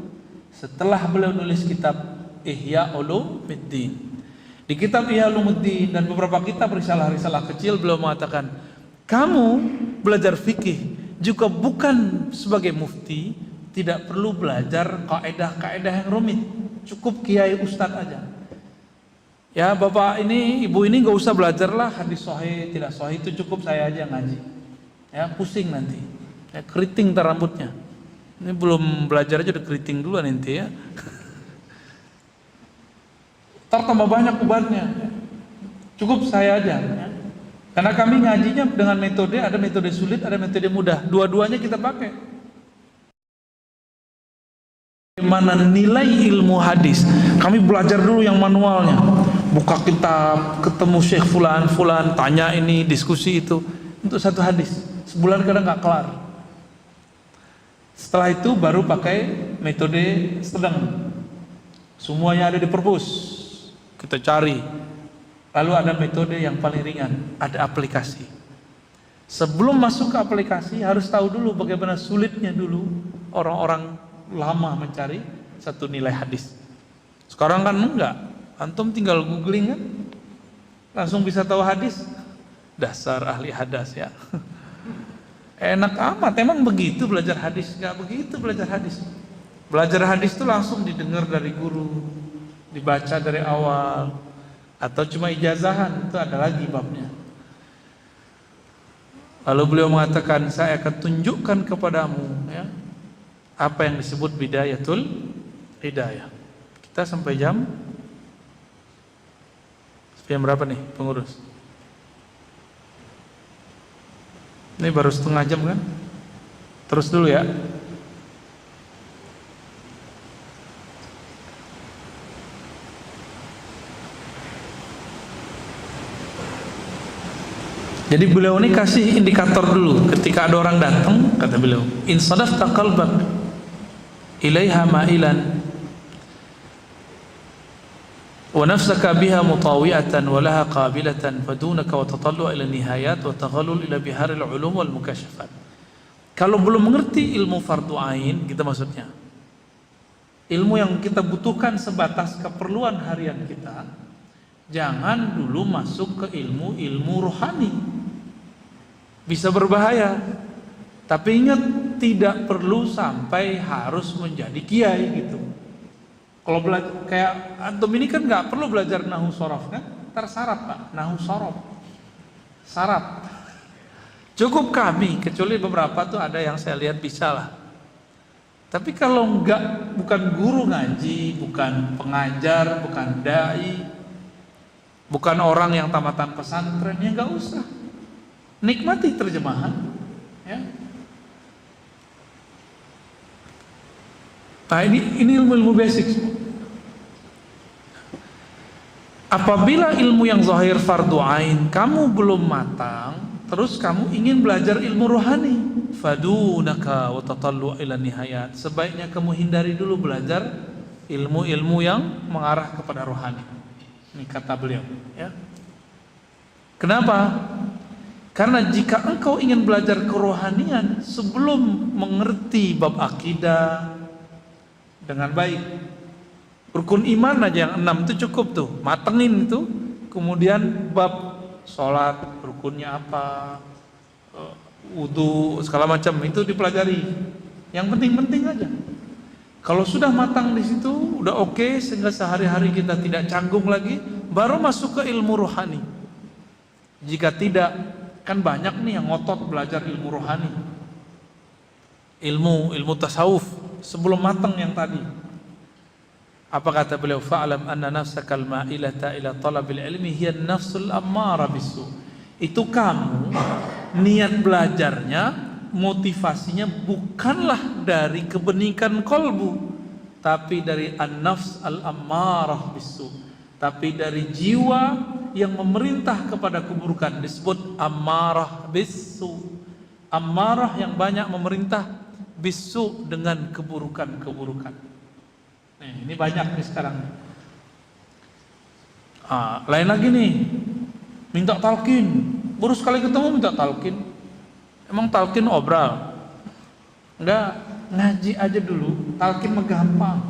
Setelah beliau nulis kitab Ihya Ulumuddin. Di kitab Ihya Ulumuddin dan beberapa kitab risalah-risalah kecil beliau mengatakan, kamu belajar fikih juga bukan sebagai mufti, tidak perlu belajar kaidah-kaidah yang rumit. Cukup kiai ustadz aja. Ya bapak ini, ibu ini gak usah belajarlah hadis sahih, tidak sahih, itu cukup saya aja ngaji. Ya pusing nanti, ya, keriting tar rambutnya. Ini belum belajar aja udah keriting duluan nanti ya. Tar tambah banyak ubatnya. Cukup saya aja. Ya. Karena kami ngajinya dengan metode, ada metode sulit, ada metode mudah. Dua-duanya kita pakai. Bagaimana nilai ilmu hadis? Kami belajar dulu yang manualnya. Buka kitab, ketemu Syekh Fulan, tanya ini, diskusi itu. Untuk satu hadis. Sebulan kadang nggak kelar. Setelah itu baru pakai metode sedang. Semuanya ada di perpus. Kita cari. Lalu ada metode yang paling ringan, ada aplikasi. Sebelum masuk ke aplikasi harus tahu dulu bagaimana sulitnya dulu orang-orang lama mencari satu nilai hadis. Sekarang kan enggak, antum tinggal googling kan, langsung bisa tahu hadis. Dasar ahli hadas ya. Enak amat, emang begitu belajar hadis? Enggak begitu belajar hadis. Belajar hadis itu langsung didengar dari guru, dibaca dari awal, atau cuma ijazahan, itu ada lagi babnya. Lalu beliau mengatakan, saya akan tunjukkan kepadamu ya, apa yang disebut bidayatul hidayah. Kita sampai jam berapa nih pengurus? Ini baru setengah jam kan? Terus dulu ya. Jadi beliau ini kasih indikator dulu ketika ada orang datang, kata beliau, in sadafta qalbak ilaiha ma'ilan wa nafsaka biha mutawi'atan wa laha qabilatan fadunaka wa tatallu' ila nihayat wa taghallul ila biharil ulum wal mukashafat. Kalau belum mengerti ilmu fardu ain, kita maksudnya ilmu yang kita butuhkan sebatas keperluan harian kita, jangan dulu masuk ke ilmu rohani, bisa berbahaya. Tapi ingat, tidak perlu sampai harus menjadi kiai gitu. Kalau belajar kayak antum ini kan nggak perlu belajar nahu sorof kan, tersyarat pak, nahu sorof, syarat. Cukup kami, kecuali beberapa tuh ada yang saya lihat bisa lah. Tapi kalau nggak, bukan guru ngaji, bukan pengajar, bukan dai, bukan orang yang tamatan pesantren, ya nggak usah. Nikmati terjemahan, ya. Nah ini ilmu-ilmu basic. Apabila ilmu yang zahir fardu ain kamu belum matang, terus kamu ingin belajar ilmu rohani, fadunaka wa tatallu ila nihayat, sebaiknya kamu hindari dulu belajar ilmu-ilmu yang mengarah kepada rohani. Ini kata beliau, ya. Kenapa? Karena jika engkau ingin belajar kerohanian sebelum mengerti bab akidah dengan baik, rukun iman aja yang 6 itu cukup tuh, matengin itu. Kemudian bab sholat, rukunnya apa, wudu, segala macam itu dipelajari. Yang penting-penting aja. Kalau sudah matang di situ, udah oke, sehingga sehari-hari kita tidak canggung lagi, baru masuk ke ilmu rohani. Jika tidak, kan banyak nih yang ngotot belajar ilmu rohani, ilmu tasawuf sebelum matang yang tadi. Apa kata beliau? Fa'lam anna nafsakal ma'ilata ila talabil ilmi hiya nafsul ammara bisu. Itu kamu niat belajarnya, motivasinya bukanlah dari kebeningan kolbu, tapi dari an-nafs al-ammarah bisu, tapi dari jiwa yang memerintah kepada keburukan, disebut ammarah bisu. Ammarah yang banyak memerintah, bisu dengan keburukan-keburukan. Nih, ini banyak nih sekarang. Lain lagi nih, minta talqin, baru sekali ketemu minta talqin. Emang talqin obral? Enggak, ngaji aja dulu, talqin mah gampang.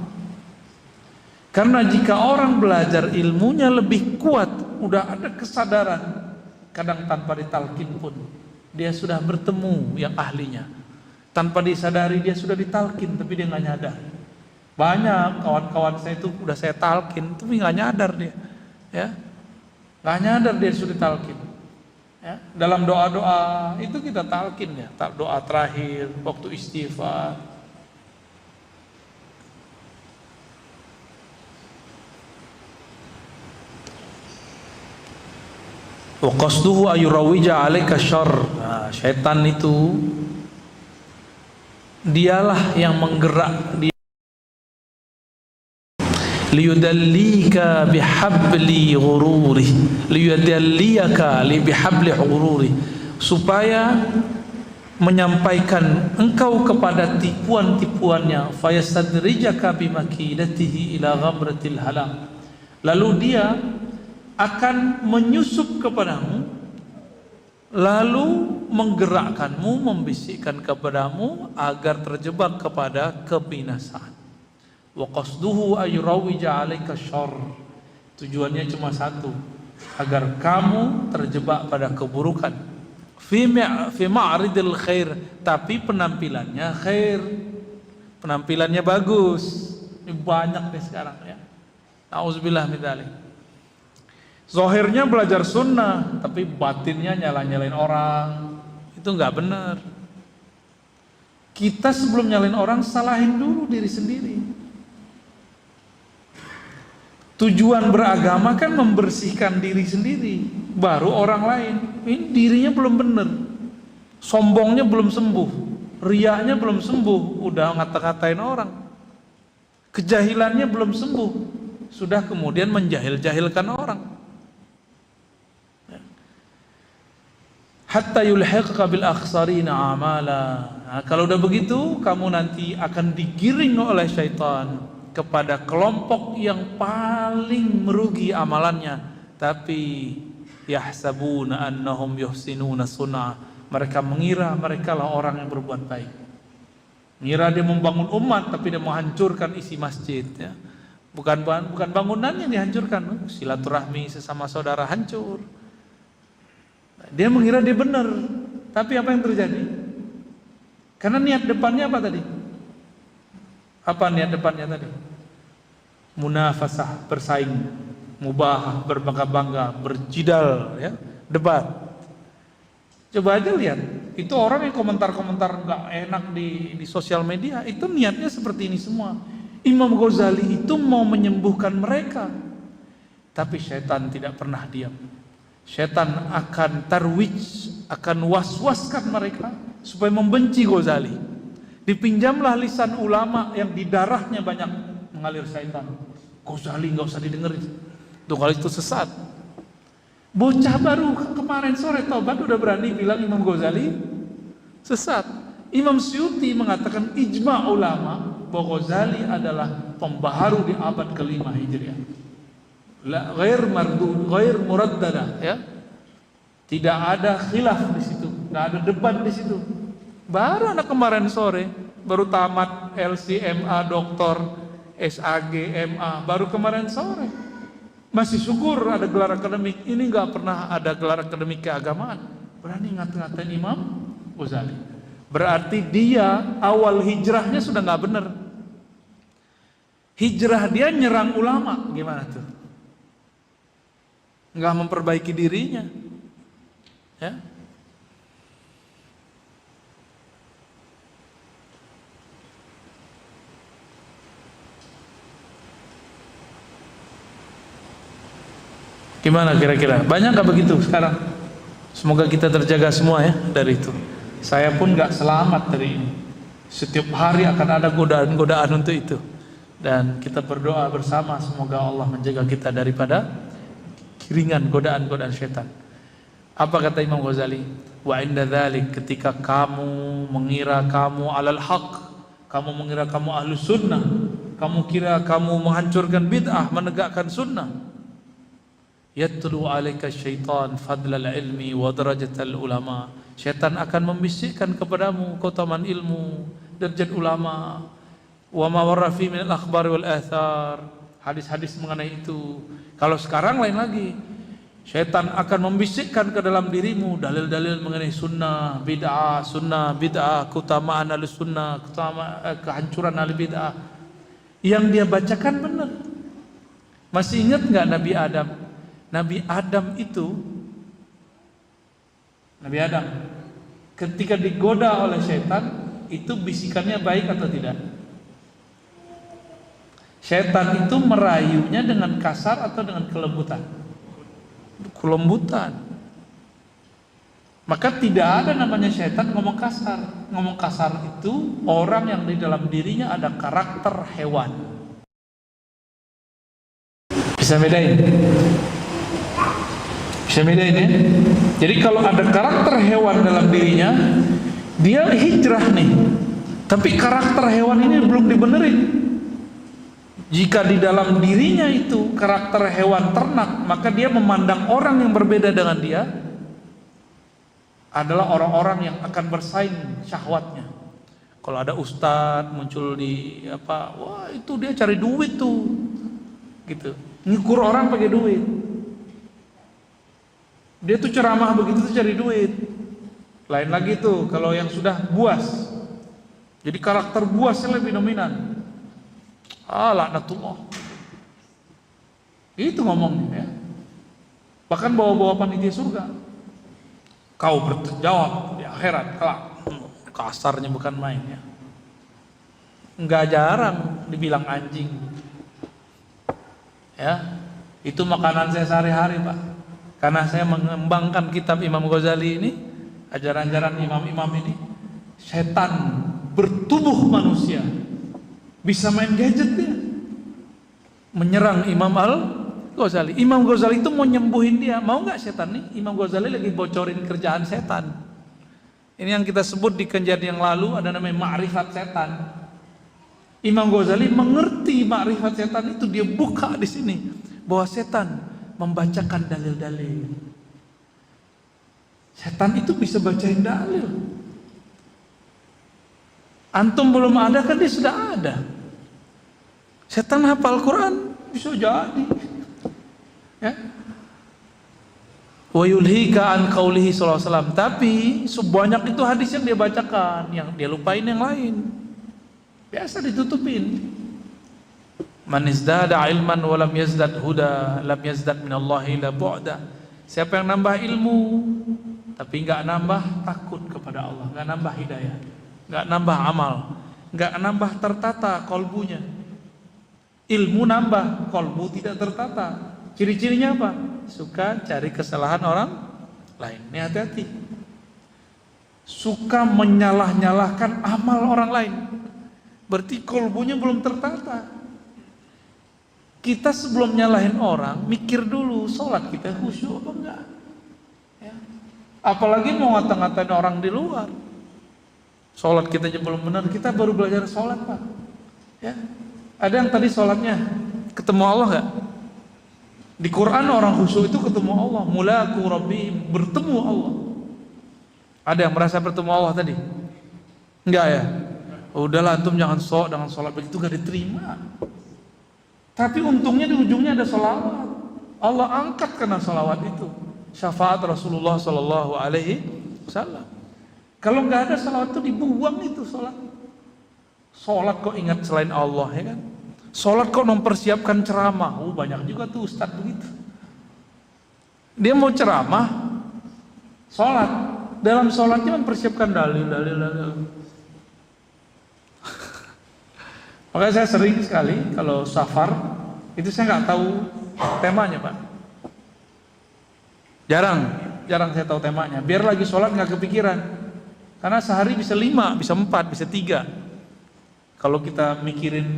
Karena jika orang belajar ilmunya lebih kuat, udah ada kesadaran, kadang tanpa ditalqin pun dia sudah bertemu yang ahlinya. Tanpa disadari dia sudah ditalqin, tapi dia nggak nyadar. Banyak kawan-kawan saya itu udah saya talqin, tapi nggak nyadar dia, ya, nggak nyadar dia sudah ditalqin. Ya, dalam doa-doa itu kita talqin ya, doa terakhir waktu istighfar. Wa qasduhu ayurawija 'alaika syarr. Nah, syaitan itu dialah yang menggerak dia liyudallika bihabli ghururi, liyudalliyaka bihabli ghururi, supaya menyampaikan engkau kepada tipuan-tipuannya, fayastadrijaka bimakidatihi ila ghamratil halak, lalu dia akan menyusup kepadamu, lalu menggerakkanmu, membisikkan kepadamu agar terjebak kepada kebinasaan. Wa qasduhu ayurawija 'alaika syarr. Tujuannya cuma satu, agar kamu terjebak pada keburukan. Fi ma'ridil khair, tapi penampilannya khair, penampilannya bagus. Ini banyak nih sekarang ya. Nauzubillah min dzalik. Zahirnya belajar sunnah, tapi batinnya nyala-nyalain orang. Itu nggak benar. Kita sebelum nyalain orang, salahin dulu diri sendiri. Tujuan beragama kan membersihkan diri sendiri, baru orang lain. Ini dirinya belum benar, sombongnya belum sembuh, riaknya belum sembuh, udah ngata-ngatain orang. Kejahilannya belum sembuh, sudah kemudian menjahil-jahilkan orang. Hatta yulhiqka bil akhsarina amala. Nah, kalau udah begitu, kamu nanti akan digiring oleh syaitan kepada kelompok yang paling merugi amalannya, tapi yahsabuna annahum yuhsinuna sun'a, mereka mengira mereka lah orang yang berbuat baik, mengira dia membangun umat, tapi dia menghancurkan isi masjid ya. Bukan bangunan yang dihancurkan, silaturahmi sesama saudara hancur. Dia mengira dia benar, tapi apa yang terjadi? Karena niat depannya apa tadi? Apa niat depannya tadi? Munafasah, bersaing, mubah, berbangga-bangga, berjidal, ya, debat. Coba aja lihat, itu orang yang komentar-komentar nggak enak di sosial media, itu niatnya seperti ini semua. Imam Ghazali itu mau menyembuhkan mereka, tapi syaitan tidak pernah diam. Syaitan akan tarwij, akan was-waskan mereka supaya membenci Ghazali. Dipinjamlah lisan ulama yang di darahnya banyak mengalir syaitan. Ghazali nggak usah didengerin, tuh kalau itu sesat. Bocah baru kemarin sore taubat udah berani bilang Imam Ghazali sesat. Imam Suyuti mengatakan ijma ulama bahwa Ghazali adalah pembaharu di abad ke-5 Hijriah. La ghair mardud, ghair muraddada, ya. Tidak ada khilaf di situ, nggak ada debat di situ. Baru anak kemarin sore, baru tamat LCMA, doktor, SAG, MA, baru kemarin sore. Masih syukur ada gelar akademik, ini nggak pernah ada gelar akademik keagamaan. Berani ngatain Imam Ghazali. Berarti dia awal hijrahnya sudah nggak benar. Hijrah dia nyerang ulama, gimana tuh? Nggak memperbaiki dirinya, ya. Gimana kira-kira? Banyak nggak begitu sekarang? Semoga kita terjaga semua ya dari itu. Saya pun nggak selamat dari ini. Setiap hari akan ada godaan-godaan untuk itu. Dan kita berdoa bersama semoga Allah menjaga kita daripada kiringan godaan-godaan syaitan. Apa kata Imam Ghazali? Wa inda dzalik, ketika kamu mengira kamu alal haq, kamu mengira kamu ahlus sunnah, kamu kira kamu menghancurkan bid'ah, menegakkan sunnah, Yatlu 'alaika syaitan fadlal ilmi wa darajatal ulama. Syaitan akan membisikkan kepadamu keutamaan ilmu, derajat ulama. Wa ma warra fi min al-akhbar wal athar. Hadis-hadis mengenai itu. Kalau sekarang lain lagi. Syaitan akan membisikkan ke dalam dirimu dalil-dalil mengenai sunnah, bid'ah, keutamaan ahli sunnah, kehancuran ahli bid'ah. Yang dia bacakan benar. Masih ingat nggak Nabi Adam? Nabi Adam ketika digoda oleh syaitan, itu bisikannya baik atau tidak? Syaitan itu merayunya dengan kasar atau dengan kelembutan? Kelembutan. Maka tidak ada namanya syaitan ngomong kasar. Ngomong kasar itu orang yang di dalam dirinya ada karakter hewan. Bisa bedain? Bisa bedain ya? Jadi kalau ada karakter hewan dalam dirinya, dia hijrah nih. Tapi karakter hewan ini belum dibenerin. Jika di dalam dirinya itu karakter hewan ternak, maka dia memandang orang yang berbeda dengan dia adalah orang-orang yang akan bersaing syahwatnya. Kalau ada ustadz muncul di wah itu dia cari duit tuh, gitu. Ngukur orang pakai duit. Dia tuh ceramah begitu tuh cari duit. Lain lagi tuh kalau yang sudah buas. Jadi karakter buasnya lebih dominan. Laknatullah. Itu ngomongnya ya. Bahkan bawa-bawa panitia surga. Kau berjawab di akhirat kelak. Kasarnya bukan main ya. Enggak jarang dibilang anjing. Ya. Itu makanan saya sehari-hari, Pak. Karena saya mengembangkan kitab Imam Ghazali ini, ajaran-ajaran imam-imam ini, setan bertubuh manusia. Bisa main gadget dia, menyerang Imam Al-Ghazali. Imam Ghazali itu mau nyembuhin dia. Mau nggak setan nih? Imam Ghazali lagi bocorin kerjaan setan. Ini yang kita sebut di kajian yang lalu ada namanya ma'rifat setan. Imam Ghazali mengerti ma'rifat setan itu, dia buka di sini bahwa setan membacakan dalil-dalil. Setan itu bisa bacain dalil. Antum belum ada kan dia sudah ada. Setan hafal Quran bisa jadi. Ya. Wa yulhika an qaulihi sallallahu alaihi wasallam. Tapi sebanyak itu hadis yang dia bacakan, yang dia lupain yang lain. Biasa ditutupin. Man izdada ilman wa lam yazdad huda, lam yazdad minallahi illa bu'da. Siapa yang nambah ilmu tapi enggak nambah takut kepada Allah, enggak nambah hidayah, enggak nambah amal, enggak nambah tertata kolbunya. Ilmu nambah, kolbu tidak tertata. Ciri-cirinya apa? Suka cari kesalahan orang lain. Ini hati-hati. Suka menyalah-nyalahkan amal orang lain. Berarti kolbunya belum tertata. Kita sebelum nyalahin orang, mikir dulu sholat kita khusyuk apa enggak. Ya. Apalagi mau ngata-ngatain orang di luar. Sholat kita aja belum benar, kita baru belajar sholat, Pak. Ya. Ada yang tadi sholatnya ketemu Allah enggak? Di Quran orang khusyuk itu ketemu Allah, mulaku rabbi, bertemu Allah. Ada yang merasa bertemu Allah tadi? Enggak ya? Udahlah antum jangan sok dengan sholat begitu gak diterima. Tapi untungnya di ujungnya ada sholawat. Allah angkat karena sholawat itu. Syafaat Rasulullah Sallallahu Alaihi Wasallam. Kalau nggak ada sholawat itu dibuang itu sholat. Sholat kok ingat selain Allah ya kan? Sholat kok mempersiapkan ceramah. Banyak juga tuh ustadz begitu. Dia mau ceramah, sholat. Dalam sholatnya mempersiapkan dalil. Makanya saya sering sekali kalau safar itu saya nggak tahu temanya, Pak. Jarang saya tahu temanya. Biar lagi sholat nggak kepikiran. Karena sehari bisa 5, bisa 4, bisa 3. Kalau kita mikirin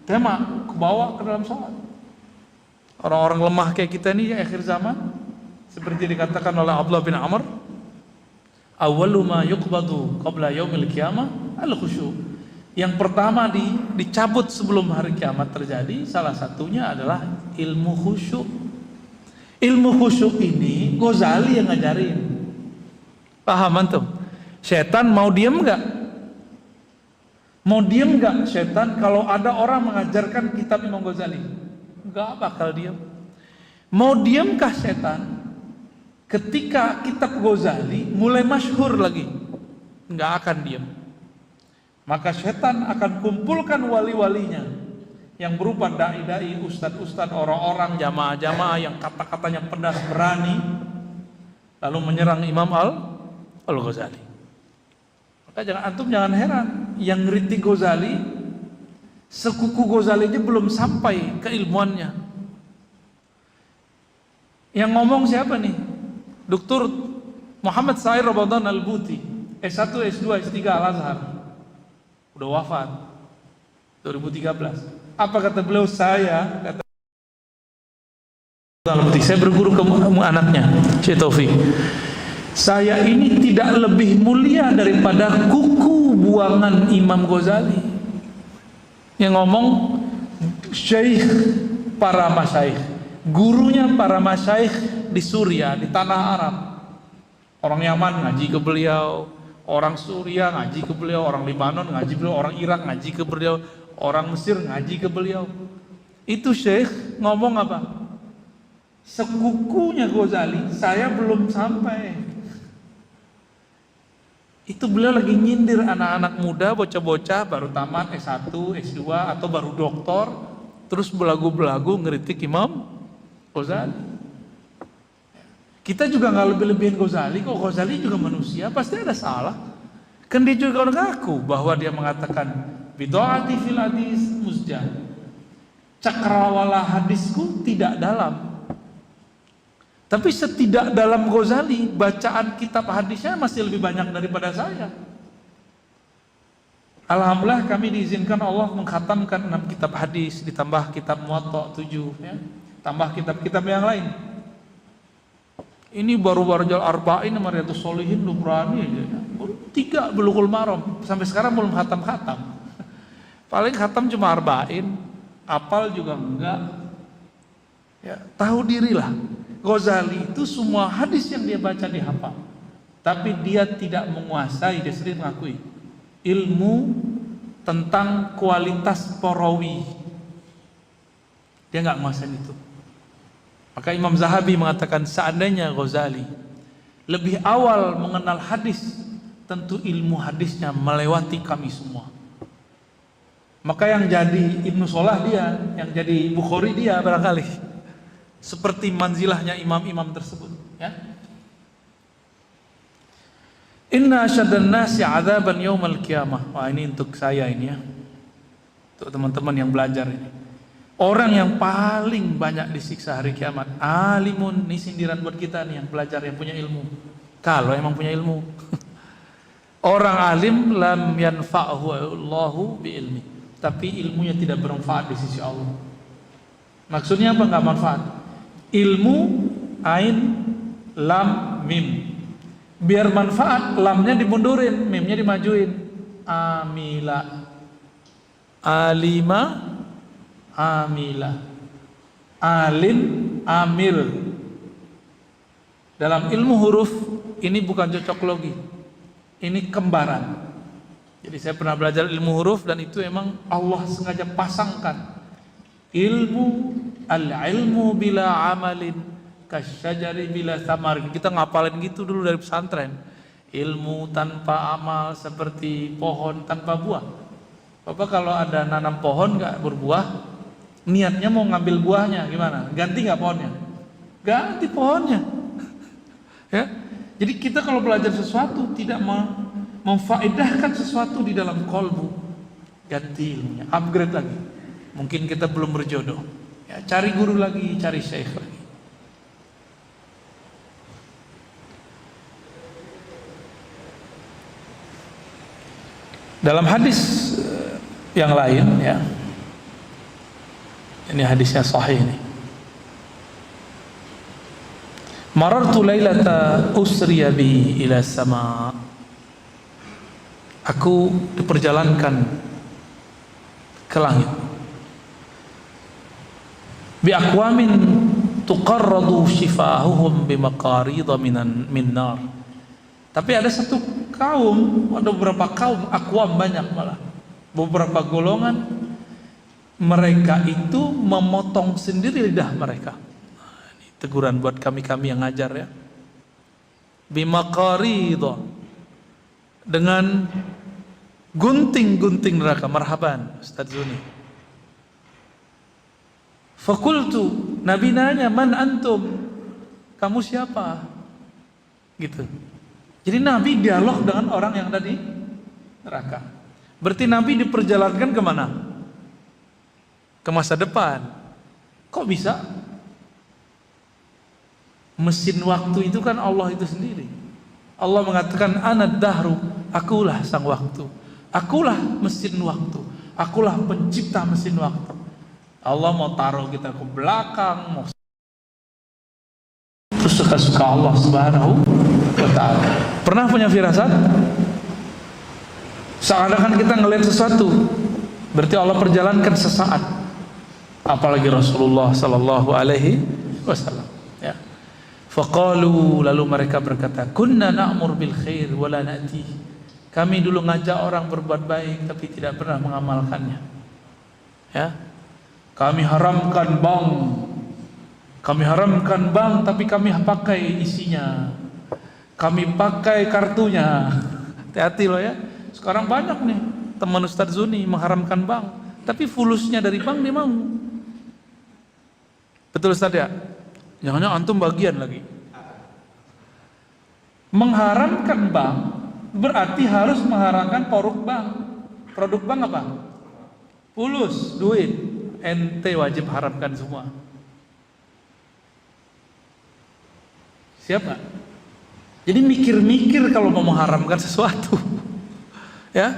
tema, kebawa ke dalam sholat. Orang-orang lemah kayak kita ini akhir zaman, seperti dikatakan oleh Abdullah bin Amr, awwalu ma yuqbadu qabla yaumil qiyamah al-khusyu'. Yang pertama dicabut sebelum hari kiamat terjadi, salah satunya adalah ilmu khusyuk. Ilmu khusyuk ini Ghazali yang ngajarin. Paham antum? Setan mau diem nggak? Mau diem nggak setan kalau ada orang mengajarkan kitab Imam Ghazali? Nggak bakal diem. Mau diemkah setan ketika kitab Ghazali mulai masyhur lagi? Nggak akan diem. Maka setan akan kumpulkan wali-walinya yang berupa dai-dai, ustad-ustad, orang-orang jamaah-jamaah yang kata-katanya pedas berani, lalu menyerang Imam Al-Ghazali. Maka antum jangan heran, yang ngeritik Ghazali, sekuku Ghazali aja belum sampai keilmuannya. Yang ngomong siapa nih? Dr. Muhammad Sair Ramadan Al-Buti, S1, S2, S3 Al-Azhar, udah wafat 2013. Apa kata beliau? Saya berguru ke anaknya, Syekh Taufik. Saya ini tidak lebih mulia daripada kuku buangan Imam Ghazali. Yang ngomong syekh para masyaikh, gurunya para masyaikh di Suriah, di tanah Arab. Orang Yaman ngaji ke beliau, orang Suriah ngaji ke beliau, orang Libanon ngaji ke beliau, orang Irak ngaji ke beliau, orang Mesir ngaji ke beliau. Itu syekh ngomong apa? Sekukunya Ghazali saya belum sampai. Itu beliau lagi nyindir anak-anak muda, bocah-bocah baru tamat S1, S2 atau baru doktor, terus belagu-belagu ngeritik Imam Ghazali. Kita juga nggak lebih-lebihin Ghazali, kok Ghazali juga manusia, pasti ada salah. Kan dia juga ngaku bahwa dia mengatakan bid'ati fil hadis musjah. Cakrawala hadisku tidak dalam. Tapi setidak dalam Ghazali, bacaan kitab hadisnya masih lebih banyak daripada saya. Alhamdulillah kami diizinkan Allah mengkhatamkan 6 kitab hadis, ditambah kitab Muwatta 7, ya. Tambah kitab-kitab yang lain. Ini baru Barjal Arba'in sama Riyadhus Shalihin Nubrani aja. 3 Bulughul Maram, sampai sekarang belum khatam-khatam. Paling khatam cuma Arba'in, apal juga enggak. Ya, tahu dirilah. Ghazali itu semua hadis yang dia baca dihafal, tapi dia tidak menguasai, dia sendiri mengakui, ilmu tentang kualitas perawi. Dia nggak menguasai itu. Maka Imam Zahabi mengatakan seandainya Ghazali lebih awal mengenal hadis, tentu ilmu hadisnya melewati kami semua. Maka yang jadi Ibnu Solah dia, yang jadi Bukhari dia barangkali. Seperti manzilahnya imam-imam tersebut, ya. Inna asyaddan nasi 'adzaban yaumal qiyamah. Wah, ini untuk saya ini, ya. Untuk teman-teman yang belajar ini. Orang yang paling banyak disiksa hari kiamat, alimun. Ini sindiran buat kita nih yang belajar, yang punya ilmu. Kalau emang punya ilmu. Orang alim lam yanfa'hu Allahu bi ilmi. Tapi ilmunya tidak bermanfaat di sisi Allah. Maksudnya apa enggak manfaat? Ilmu ain lam mim. Biar manfaat, lamnya dimundurin, mimnya dimajuin. Amila, alima, amila, alim, amil. Dalam ilmu huruf ini bukan cocok logi, ini kembaran. Jadi saya pernah belajar ilmu huruf dan itu emang Allah sengaja pasangkan. Ilmu, al-ilmu bila amalin kasyajari bila samar. Kita ngapalin gitu dulu dari pesantren. Ilmu tanpa amal seperti pohon tanpa buah. Bapak kalau ada nanam pohon gak berbuah, niatnya mau ngambil buahnya gimana? Ganti gak pohonnya? Ganti pohonnya. Ya. Jadi kita kalau belajar sesuatu tidak memfaedahkan sesuatu di dalam kolbu, ganti ilmunya, upgrade lagi. Mungkin kita belum berjodoh, ya, cari guru lagi, cari syekh lagi. Dalam hadis yang lain, ya, ini hadisnya sahih ini. Marartu lailata usriya bi ila sama. Aku diperjalankan ke langit. Bi aqwamin tuqarradu shifahuhum bimaqaridha min nar. Tapi ada satu kaum, ada beberapa kaum, akwam banyak malah, beberapa golongan, mereka itu memotong sendiri lidah mereka. Ini teguran buat kami-kami yang ngajar ya. Bimaqaridha, dengan gunting-gunting neraka. Marhaban Ustaz Zuni. Fakultu, Nabi nanya, man antum, kamu siapa? Gitu. Jadi Nabi dialog dengan orang yang ada di neraka. Berarti Nabi diperjalankan kemana? Ke masa depan. Kok bisa? Mesin waktu itu kan Allah itu sendiri. Allah mengatakan, anad dahru, akulah sang waktu, akulah mesin waktu, akulah pencipta mesin waktu. Allah mau taruh kita ke belakang, mau itu suka-suka Allah Subhanahu wa ta'ala. Pernah punya firasat? Seakan-akan kita ngelihat sesuatu, berarti Allah perjalankan sesaat. Apalagi Rasulullah sallallahu alaihi wasallam ya. Faqalu, lalu mereka berkata, kunna na'mur bil khair wa la na'ti. Kami dulu ngajak orang berbuat baik tapi tidak pernah mengamalkannya. Ya. Kami haramkan bank. Kami haramkan bank tapi kami pakai isinya. Kami pakai kartunya. Hati-hati loh ya. Sekarang banyak nih teman Ustaz Zuni mengharamkan bank, tapi fulusnya dari bank dia mau. Betul Ustaz ya? Jangan-jangan antum bagian lagi. Mengharamkan bank berarti harus mengharamkan produk bank. Produk bank apa? Fulus, duit. Ente wajib haramkan semua. Siapa? Jadi mikir-mikir kalau mau mengharamkan sesuatu. Ya.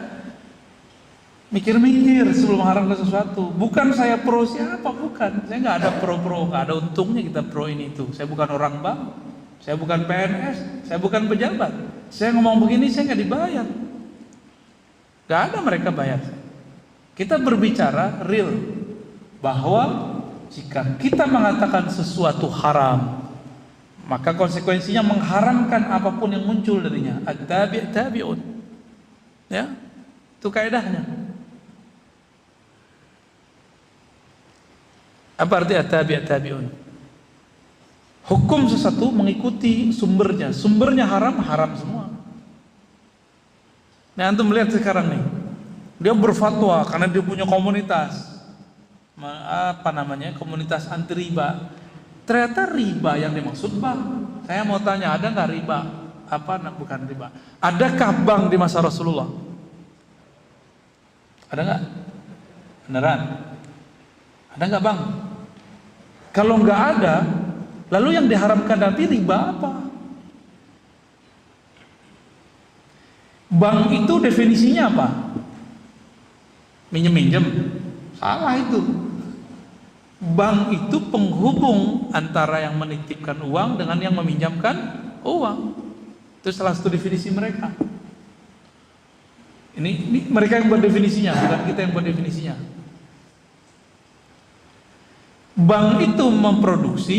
Mikir-mikir sebelum mengharamkan sesuatu. Bukan saya pro siapa, bukan. Saya nggak ada pro-pro, nggak ada untungnya kita pro ini itu. Saya bukan orang bank, saya bukan PNS, saya bukan pejabat. Saya ngomong begini saya nggak dibayar. Nggak ada mereka bayar. Kita berbicara real bahwa jika kita mengatakan sesuatu haram, maka konsekuensinya mengharamkan apapun yang muncul darinya. At-tabi' tabi'un. Ya, itu kaidahnya. Apa arti at-tabi' tabi'un? Hukum sesuatu mengikuti sumbernya. Sumbernya haram, haram semua. Nah, antum melihat sekarang nih. Dia berfatwa karena dia punya komunitas. Apa namanya? Komunitas anti riba. Ternyata riba yang dimaksud bank. Saya mau tanya, ada nggak riba? Apa? Bukan riba. Adakah bank di masa Rasulullah? Ada nggak? Beneran? Ada nggak bank? Kalau nggak ada, lalu yang diharamkan Nabi riba apa? Bank itu definisinya apa? Minjem-minjem? Salah itu. Bank itu penghubung antara yang menitipkan uang dengan yang meminjamkan uang. Itu salah satu definisi mereka. Ini mereka yang buat definisinya, bukan kita yang buat definisinya. Bank itu memproduksi,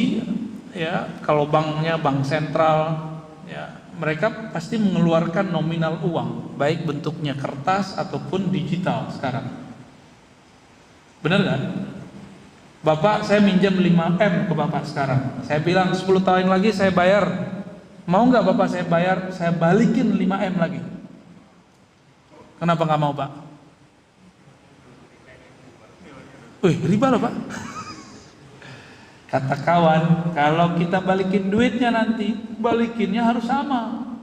ya, kalau banknya bank sentral, ya, mereka pasti mengeluarkan nominal uang, baik bentuknya kertas ataupun digital sekarang. Benar kan? Bapak, saya minjam 5M ke Bapak sekarang. Saya bilang 10 tahun lagi saya bayar. Mau nggak Bapak saya bayar? Saya balikin 5M lagi. Kenapa nggak mau Pak? Wih, riba loh Pak. Kata kawan, kalau kita balikin duitnya nanti, balikinnya harus sama.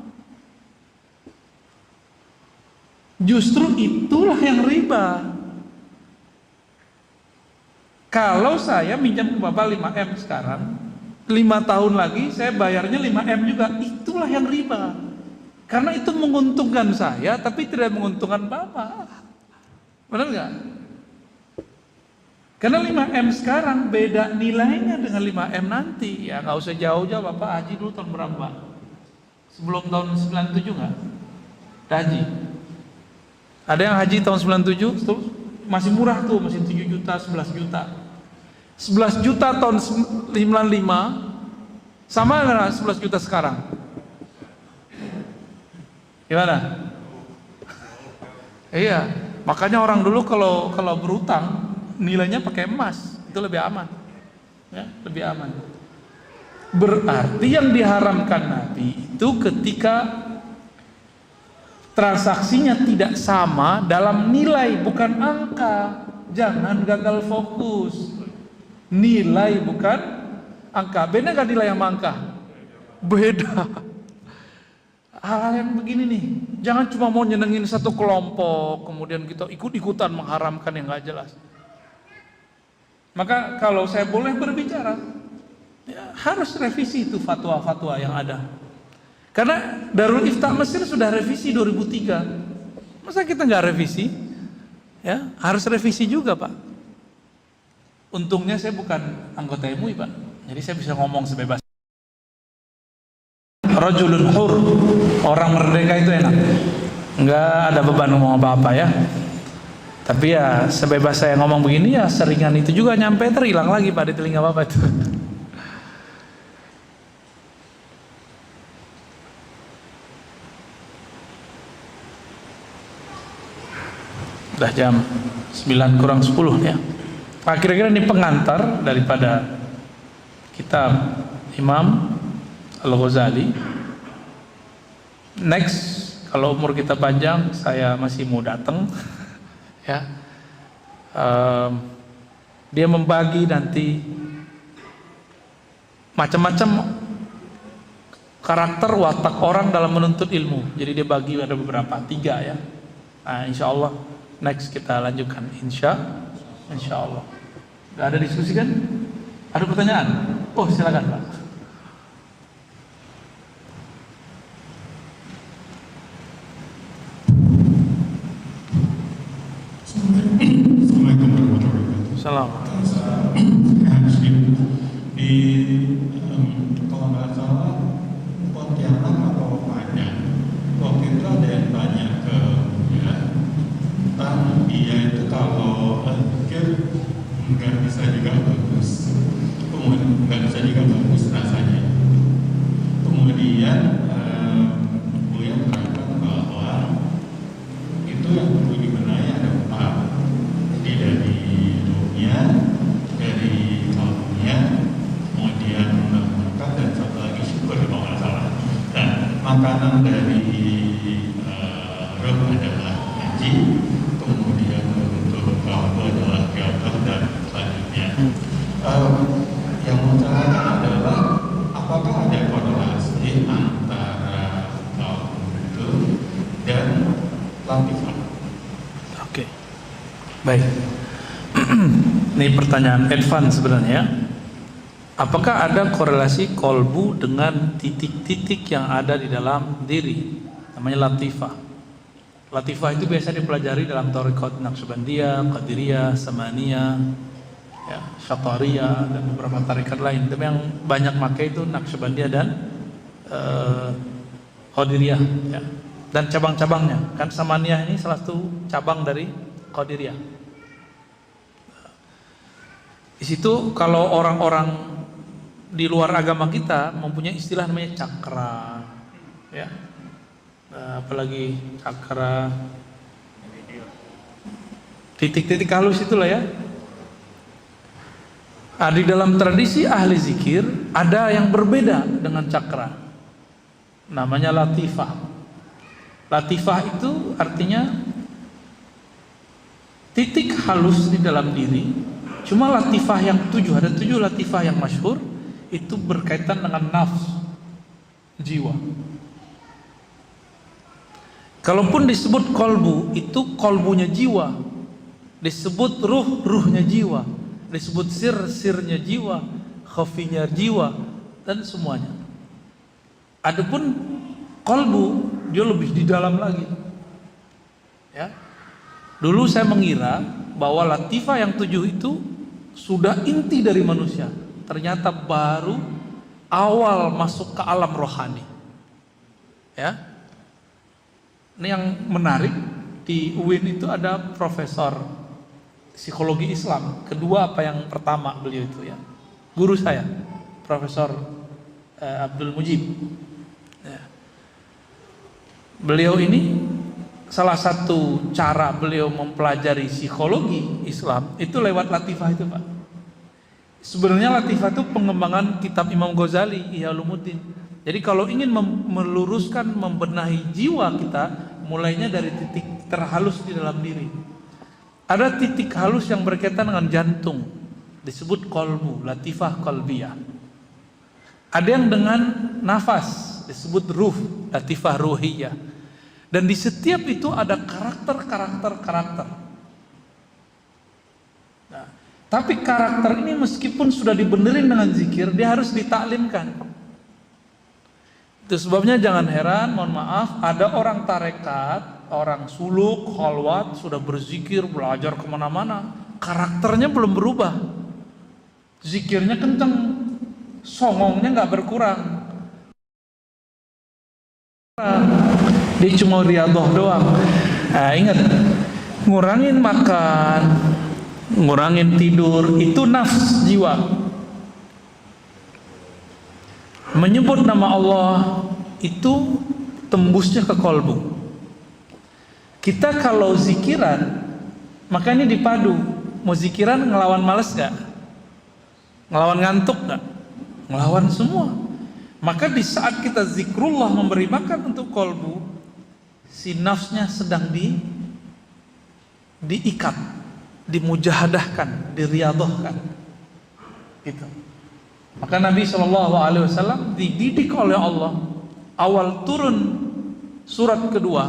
Justru itulah yang riba. Kalau saya minjam ke Bapak 5M sekarang, 5 tahun lagi saya bayarnya 5M juga, itulah yang riba. Karena itu menguntungkan saya, tapi tidak menguntungkan Bapak. Benar nggak? Karena 5M sekarang beda nilainya dengan 5M nanti. Ya nggak usah jauh-jauh, Bapak haji dulu tahun berapa? Sebelum tahun 97 nggak? Haji. Ada yang haji tahun 97, masih murah tuh, masih 7 juta, 11 juta. 11 juta tahun 95 sama dengan 11 juta sekarang. Gimana? Iya, makanya orang dulu kalau berutang nilainya pakai emas, itu lebih aman. Ya, lebih aman. Berarti yang diharamkan Nabi itu ketika transaksinya tidak sama dalam nilai, bukan angka. Jangan gagal fokus. Nilai bukan angka. Beda nggak nilai sama angka? Beda. Hal-hal yang begini nih, jangan cuma mau nyenengin satu kelompok, kemudian kita ikut-ikutan mengharamkan yang nggak jelas. Maka kalau saya boleh berbicara, ya, harus revisi itu fatwa-fatwa yang ada. Karena Darul Ifta Mesir sudah revisi 2003. Masa kita nggak revisi? Ya, harus revisi juga, Pak. Untungnya saya bukan anggota MUI, Pak. Jadi saya bisa ngomong sebebas. Rajulun hur, orang merdeka itu enak. Nggak ada beban ngomong apa-apa ya. Tapi ya sebebas saya ngomong begini ya seringan itu juga nyampe terhilang lagi Pak di telinga Bapak itu. Udah jam 9 kurang 10 ya. Nah, kira-kira ini pengantar daripada kitab Imam Al-Ghazali. Next, kalau umur kita panjang, saya masih mau datang. Ya, dia membagi nanti macam-macam karakter watak orang dalam menuntut ilmu. Jadi dia bagi ada beberapa, 3 ya. Nah, insya Allah next kita lanjutkan. Insya Allah. Gak ada diskusi kan? Ada pertanyaan? Oh silakan Pak. Assalamualaikum warahmatullahi wabarakatuh. Salam. Di kalau nggak salah Pontianak atau Padang, waktu itu ada yang tanya ke dia, dia itu kalau pikir nggak bisa juga bagus, kemudian nggak bisa juga bagus rasanya. Kemudian Buya menerangkan bahwa itu yang perlu dibenahi ada 4. Jadi dari ruhnya, dari kalbunya, kemudian makan dan satu lagi syukur kalau nggak salah. Dan makanan dari ruh adalah ngaji, kemudian untuk kalbu adalah fiqh dan selanjutnya. Yang mau saya tanyakan adalah apakah ada korelasi antara kalbu itu dan latifah? Oke. Baik. Ini pertanyaan advance sebenarnya. Apakah ada korelasi kolbu dengan titik-titik yang ada di dalam diri? Namanya latifah. Latifah itu biasa dipelajari dalam thariqat Naqsyabandiyah, Qadiriyah, Samaniyah, ya, Syatariyah dan beberapa tarikat lain. Tapi yang banyak pakai itu Naqsyabandiyah dan Qadiriyah, ya. Dan cabang-cabangnya. Kan Samaniyah ini salah satu cabang dari Qadiriyah. Di situ kalau orang-orang di luar agama kita mempunyai istilah namanya cakra, ya, apalagi cakra, titik-titik halus itulah ya. Di dalam tradisi ahli zikir ada yang berbeda dengan cakra, namanya latifah. Latifah itu artinya titik halus di dalam diri. Cuma latifah yang 7, ada 7 latifah yang masyhur, itu berkaitan dengan nafs, jiwa. Kalaupun disebut kolbu, itu kolbunya jiwa. Disebut ruh, ruhnya jiwa. Disebut sir, sirnya jiwa. Khafinya jiwa, dan semuanya. Adapun kolbu, dia lebih di dalam lagi. Ya. Dulu saya mengira bahwa latifah yang 7 itu sudah inti dari manusia. Ternyata baru awal masuk ke alam rohani. Ya. Ini yang menarik, di UIN itu ada Profesor psikologi Islam. Kedua apa yang pertama beliau itu ya. Guru saya, Profesor Abdul Mujib. Ya. Beliau ini salah satu cara beliau mempelajari psikologi Islam itu lewat latifah itu, Pak. Sebenarnya latifah itu pengembangan kitab Imam Ghazali, Ihya Ulumuddin. Jadi kalau ingin meluruskan, membenahi jiwa kita, mulainya dari titik terhalus di dalam diri. Ada titik halus yang berkaitan dengan jantung, disebut kolbu, latifah kolbiyah. Ada yang dengan nafas, disebut ruh, latifah ruhiyah. Dan di setiap itu ada karakter. Nah, tapi karakter ini meskipun sudah dibenerin dengan zikir, dia harus ditaklimkan. Itu sebabnya jangan heran, mohon maaf, ada orang tarekat, orang suluk, khalwat, sudah berzikir, belajar kemana-mana, karakternya belum berubah. Zikirnya kenceng, songongnya nggak berkurang. Dia cuma riyadhah doang. Nah, ingat, ngurangin makan, ngurangin tidur, itu nafs jiwa. Menyebut nama Allah itu tembusnya ke kolbu. Kita kalau zikiran, maka ini dipadu. Mau zikiran ngelawan males gak? Ngelawan ngantuk gak? Ngelawan semua. Maka di saat kita zikrullah memberi makan untuk kolbu, si nafsnya sedang diikat, dimujahadahkan, diriyadhahkan. Gitu. Maka Nabi SAW dididik oleh Allah. Awal turun surat kedua,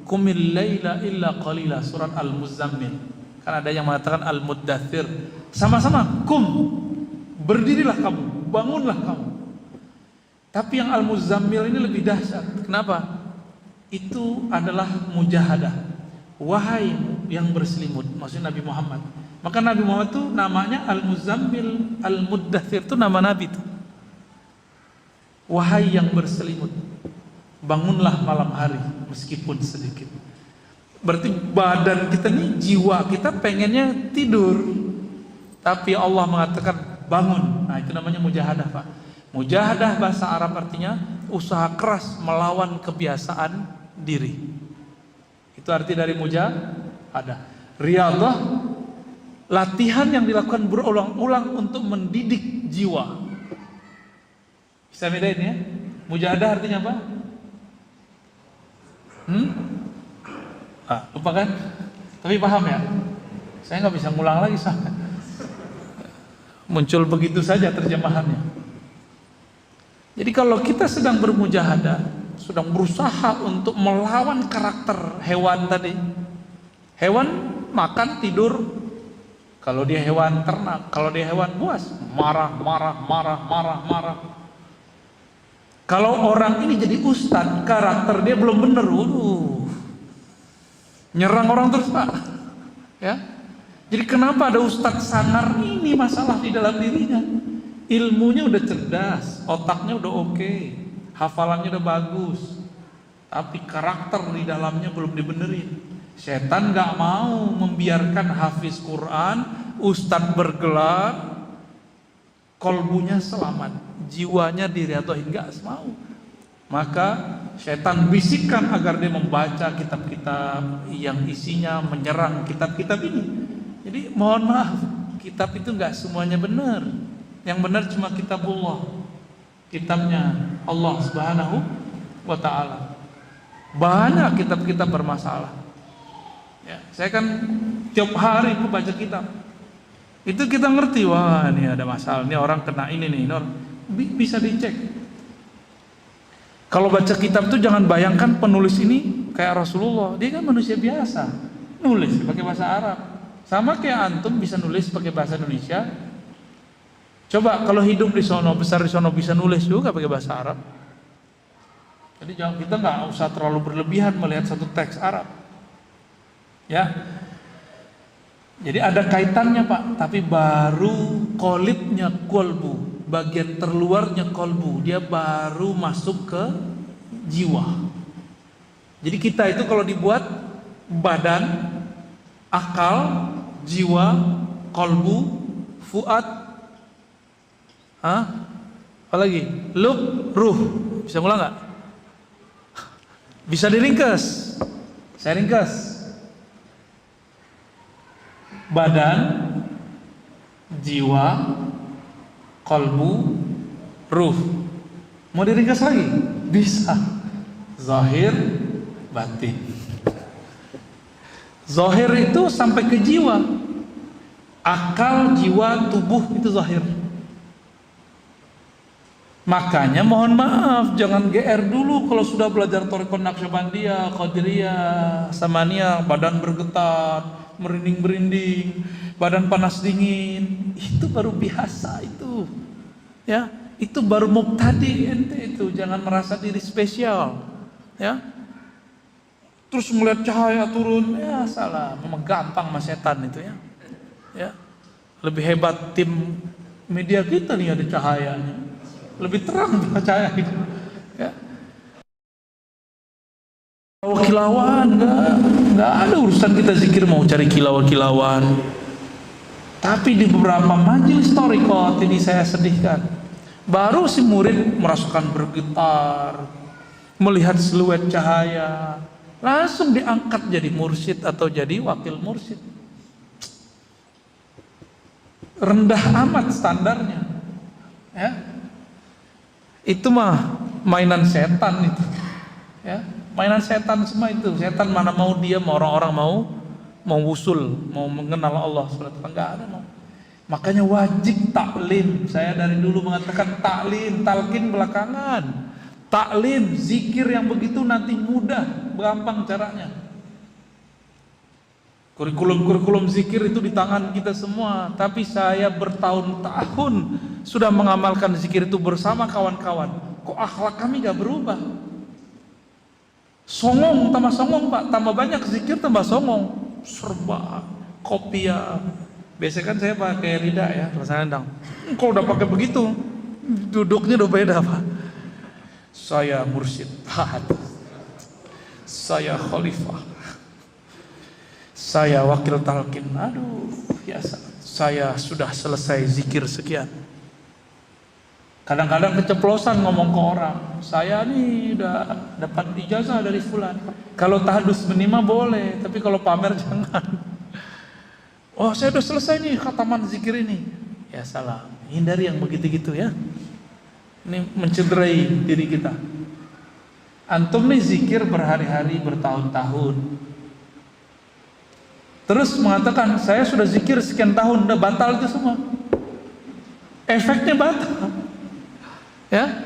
Qumil laila illa qalila, surat Al-Muzammil. Kan ada yang mengatakan Al-Muddathir. Sama-sama, kum, berdirilah kamu, bangunlah kamu. Tapi yang Al-Muzammil ini lebih dahsyat. Kenapa? Itu adalah mujahadah. Wahai yang berselimut, maksudnya Nabi Muhammad. Maka Nabi Muhammad itu namanya Al-Muzammil, Al-Muddathir, itu nama Nabi itu. Wahai yang berselimut, bangunlah malam hari meskipun sedikit. Berarti badan kita nih, jiwa kita pengennya tidur, tapi Allah mengatakan bangun. Nah, itu namanya mujahadah, Pak. Mujahadah bahasa Arab artinya usaha keras melawan kebiasaan diri. Itu arti dari mujahadah. Riyadhah, latihan yang dilakukan berulang-ulang untuk mendidik jiwa. Bisa bedain ya? Mujahadah artinya apa? Lupa kan? Tapi paham ya? Saya nggak bisa ngulang lagi soalnya. Muncul begitu saja terjemahannya. Jadi kalau kita sedang bermujahadah, sedang berusaha untuk melawan karakter hewan tadi. Hewan makan, tidur. Kalau dia hewan ternak, kalau dia hewan buas, marah. Kalau orang ini jadi ustadz, karakter dia belum bener, nyerang orang terus, Pak. Ya. Jadi kenapa ada ustadz sangar, ini masalah di dalam dirinya. Ilmunya udah cerdas, otaknya udah oke, hafalannya udah bagus, tapi karakter di dalamnya belum dibenerin. Setan gak mau membiarkan hafiz Quran, ustadz bergelar, kolbunya selamat, jiwanya diriyadhahin, gak mau. Maka setan bisikkan agar dia membaca kitab-kitab yang isinya menyerang kitab-kitab ini. Jadi mohon maaf, kitab itu gak semuanya benar. Yang benar cuma kitabullah, kitabnya Allah Subhanahu wa ta'ala. Banyak kitab-kitab bermasalah ya, saya kan tiap hari aku baca kitab. Itu kita ngerti, wah ini ada masalah, ini orang kena ini nih, bisa dicek. Kalau baca kitab tuh jangan bayangkan penulis ini kayak Rasulullah. Dia kan manusia biasa, nulis pakai bahasa Arab. Sama kayak antum bisa nulis pakai bahasa Indonesia. Coba kalau hidup di sono, besar di sono, bisa nulis juga pakai bahasa Arab. Jadi kita nggak usah terlalu berlebihan melihat satu teks Arab. Ya. Jadi ada kaitannya, Pak, tapi baru kolibnya kolbu, bagian terluarnya kolbu, dia baru masuk ke jiwa. Jadi kita itu kalau dibuat badan, akal, jiwa, qalbu, fuad, apa lagi? Lub, ruh. Bisa ngulang nggak? Bisa diringkas. Saya ringkas. Badan, jiwa, qalbu, ruh. Mau diringkas lagi? Bisa. Zahir, batin. Zahir itu sampai ke jiwa. Akal, jiwa, tubuh itu zahir. Makanya mohon maaf, jangan GR dulu kalau sudah belajar Thariqah Naqsyabandiyah, Qadiriyah, Samaniyah, badan bergetar, merinding-merinding, badan panas dingin. Itu baru biasa itu. Ya, itu baru mubtadi ente itu, jangan merasa diri spesial. Ya. Terus melihat cahaya turun, ya salah, memang gampang sama setan itu ya. Ya. Lebih hebat tim media kita nih ada cahayanya. Lebih terang cahaya itu. Ya. Kilauan nggak ada urusan kita zikir mau cari kilauan. Tapi di beberapa majelis thariqat ini saya sedihkan. Baru si murid merasakan bergetar, melihat siluet cahaya, langsung diangkat jadi mursyid atau jadi wakil mursyid. Rendah amat standarnya. Ya. Itu mah mainan setan itu. Ya, mainan setan semua itu. Setan mana mau dia, mau orang-orang mau wusul, mau mengenal Allah SWT, enggak ada mau. Makanya wajib taklim. Saya dari dulu mengatakan taklim, talqin belakangan. Taklim, zikir yang begitu nanti mudah, gampang caranya. Kurikulum zikir itu di tangan kita semua. Tapi saya bertahun-tahun sudah mengamalkan zikir itu bersama kawan-kawan. Kok akhlak kami gak berubah? Songong tambah songong Pak, tambah banyak zikir tambah songong. Serba, kopiah. Biasanya kan saya pakai rida ya, rasanya dang. Kalau udah pakai begitu, duduknya udah beda Pak. Saya mursyid, saya khalifah, saya wakil talqin. Aduh, biasa. Saya sudah selesai zikir sekian. Kadang-kadang keceplosan ngomong ke orang. Saya nih udah dapat ijazah dari fulan. Kalau tahdus menima boleh, tapi kalau pamer jangan. Oh, saya udah selesai nih khataman zikir ini. Ya salah. Hindari yang begitu-gitu ya. Ini mencederai diri kita. Antum nih zikir berhari-hari, bertahun-tahun. Terus mengatakan saya sudah zikir sekian tahun, udah batal itu semua. Efeknya batal. Ya,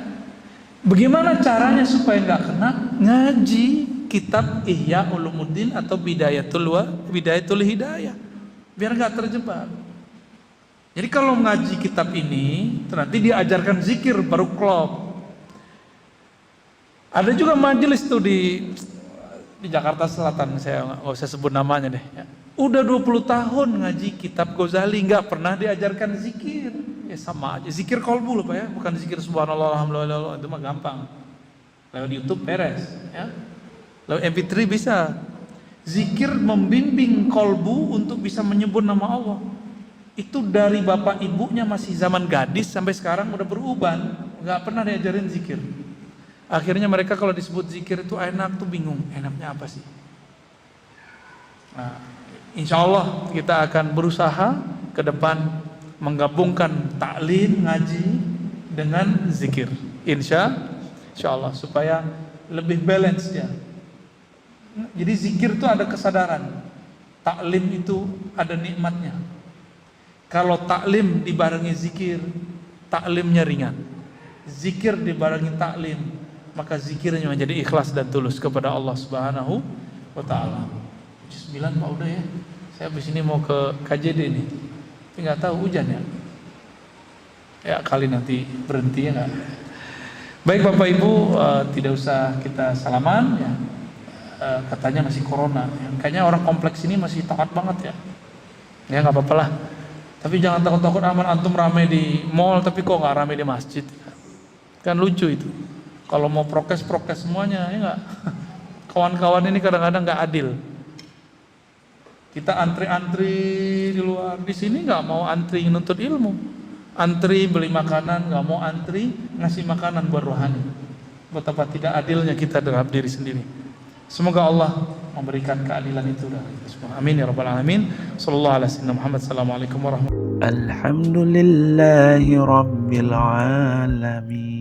bagaimana caranya supaya nggak kena? Ngaji kitab Ihya Ulumuddin atau Bidayatul Hidayah, biar nggak terjebak. Jadi kalau ngaji kitab ini, nanti diajarkan zikir baru klop. Ada juga majelis tuh di Jakarta Selatan, saya nggak usah sebut namanya deh. Ya. Udah 20 tahun ngaji kitab Ghazali, nggak pernah diajarkan zikir. Ya sama aja, zikir kolbu loh Pak ya, bukan zikir subhanallah alhamdulillah, itu mah gampang. Lewat YouTube beres ya. Lewat MP3 bisa. Zikir membimbing kolbu untuk bisa menyebut nama Allah. Itu dari bapak ibunya masih zaman gadis sampai sekarang udah beruban, nggak pernah diajarin zikir. Akhirnya mereka kalau disebut zikir itu enak tuh bingung, enaknya apa sih? Nah, insya Allah kita akan berusaha ke depan menggabungkan taklim ngaji dengan zikir. Insya Allah supaya lebih balance ya. Jadi zikir itu ada kesadaran, taklim itu ada nikmatnya. Kalau taklim dibarengi zikir, taklimnya ringan. Zikir dibarengi taklim, maka zikirnya menjadi ikhlas dan tulus kepada Allah Subhanahu wa taala. 9 Pak udah ya. Saya habis ini mau ke KJD nih. Tapi nggak tahu hujan ya. Ya kali nanti berhenti ya nggak. Baik Bapak Ibu, tidak usah kita salaman ya. Katanya masih corona. Ya. Kayaknya orang kompleks ini masih taat banget ya. Ya nggak apa-apa lah. Tapi jangan takut-takut aman, antum rame di mall tapi kok nggak rame di masjid. Kan lucu itu. Kalau mau prokes semuanya ya nggak. Kawan-kawan ini kadang-kadang nggak adil. Kita antri-antri di luar. Di sini nggak mau antri nuntut ilmu, antri beli makanan, nggak mau antri ngasih makanan buat rohani. Betapa tidak adilnya kita terhadap diri sendiri. Semoga Allah memberikan keadilan itu dari kita semua. Amin ya rabbal alamin. Sallallahu alaihi wasallam Muhammad. Assalamualaikum warahmatullahi wabarakatuh. Alhamdulillahi rabbil alamin.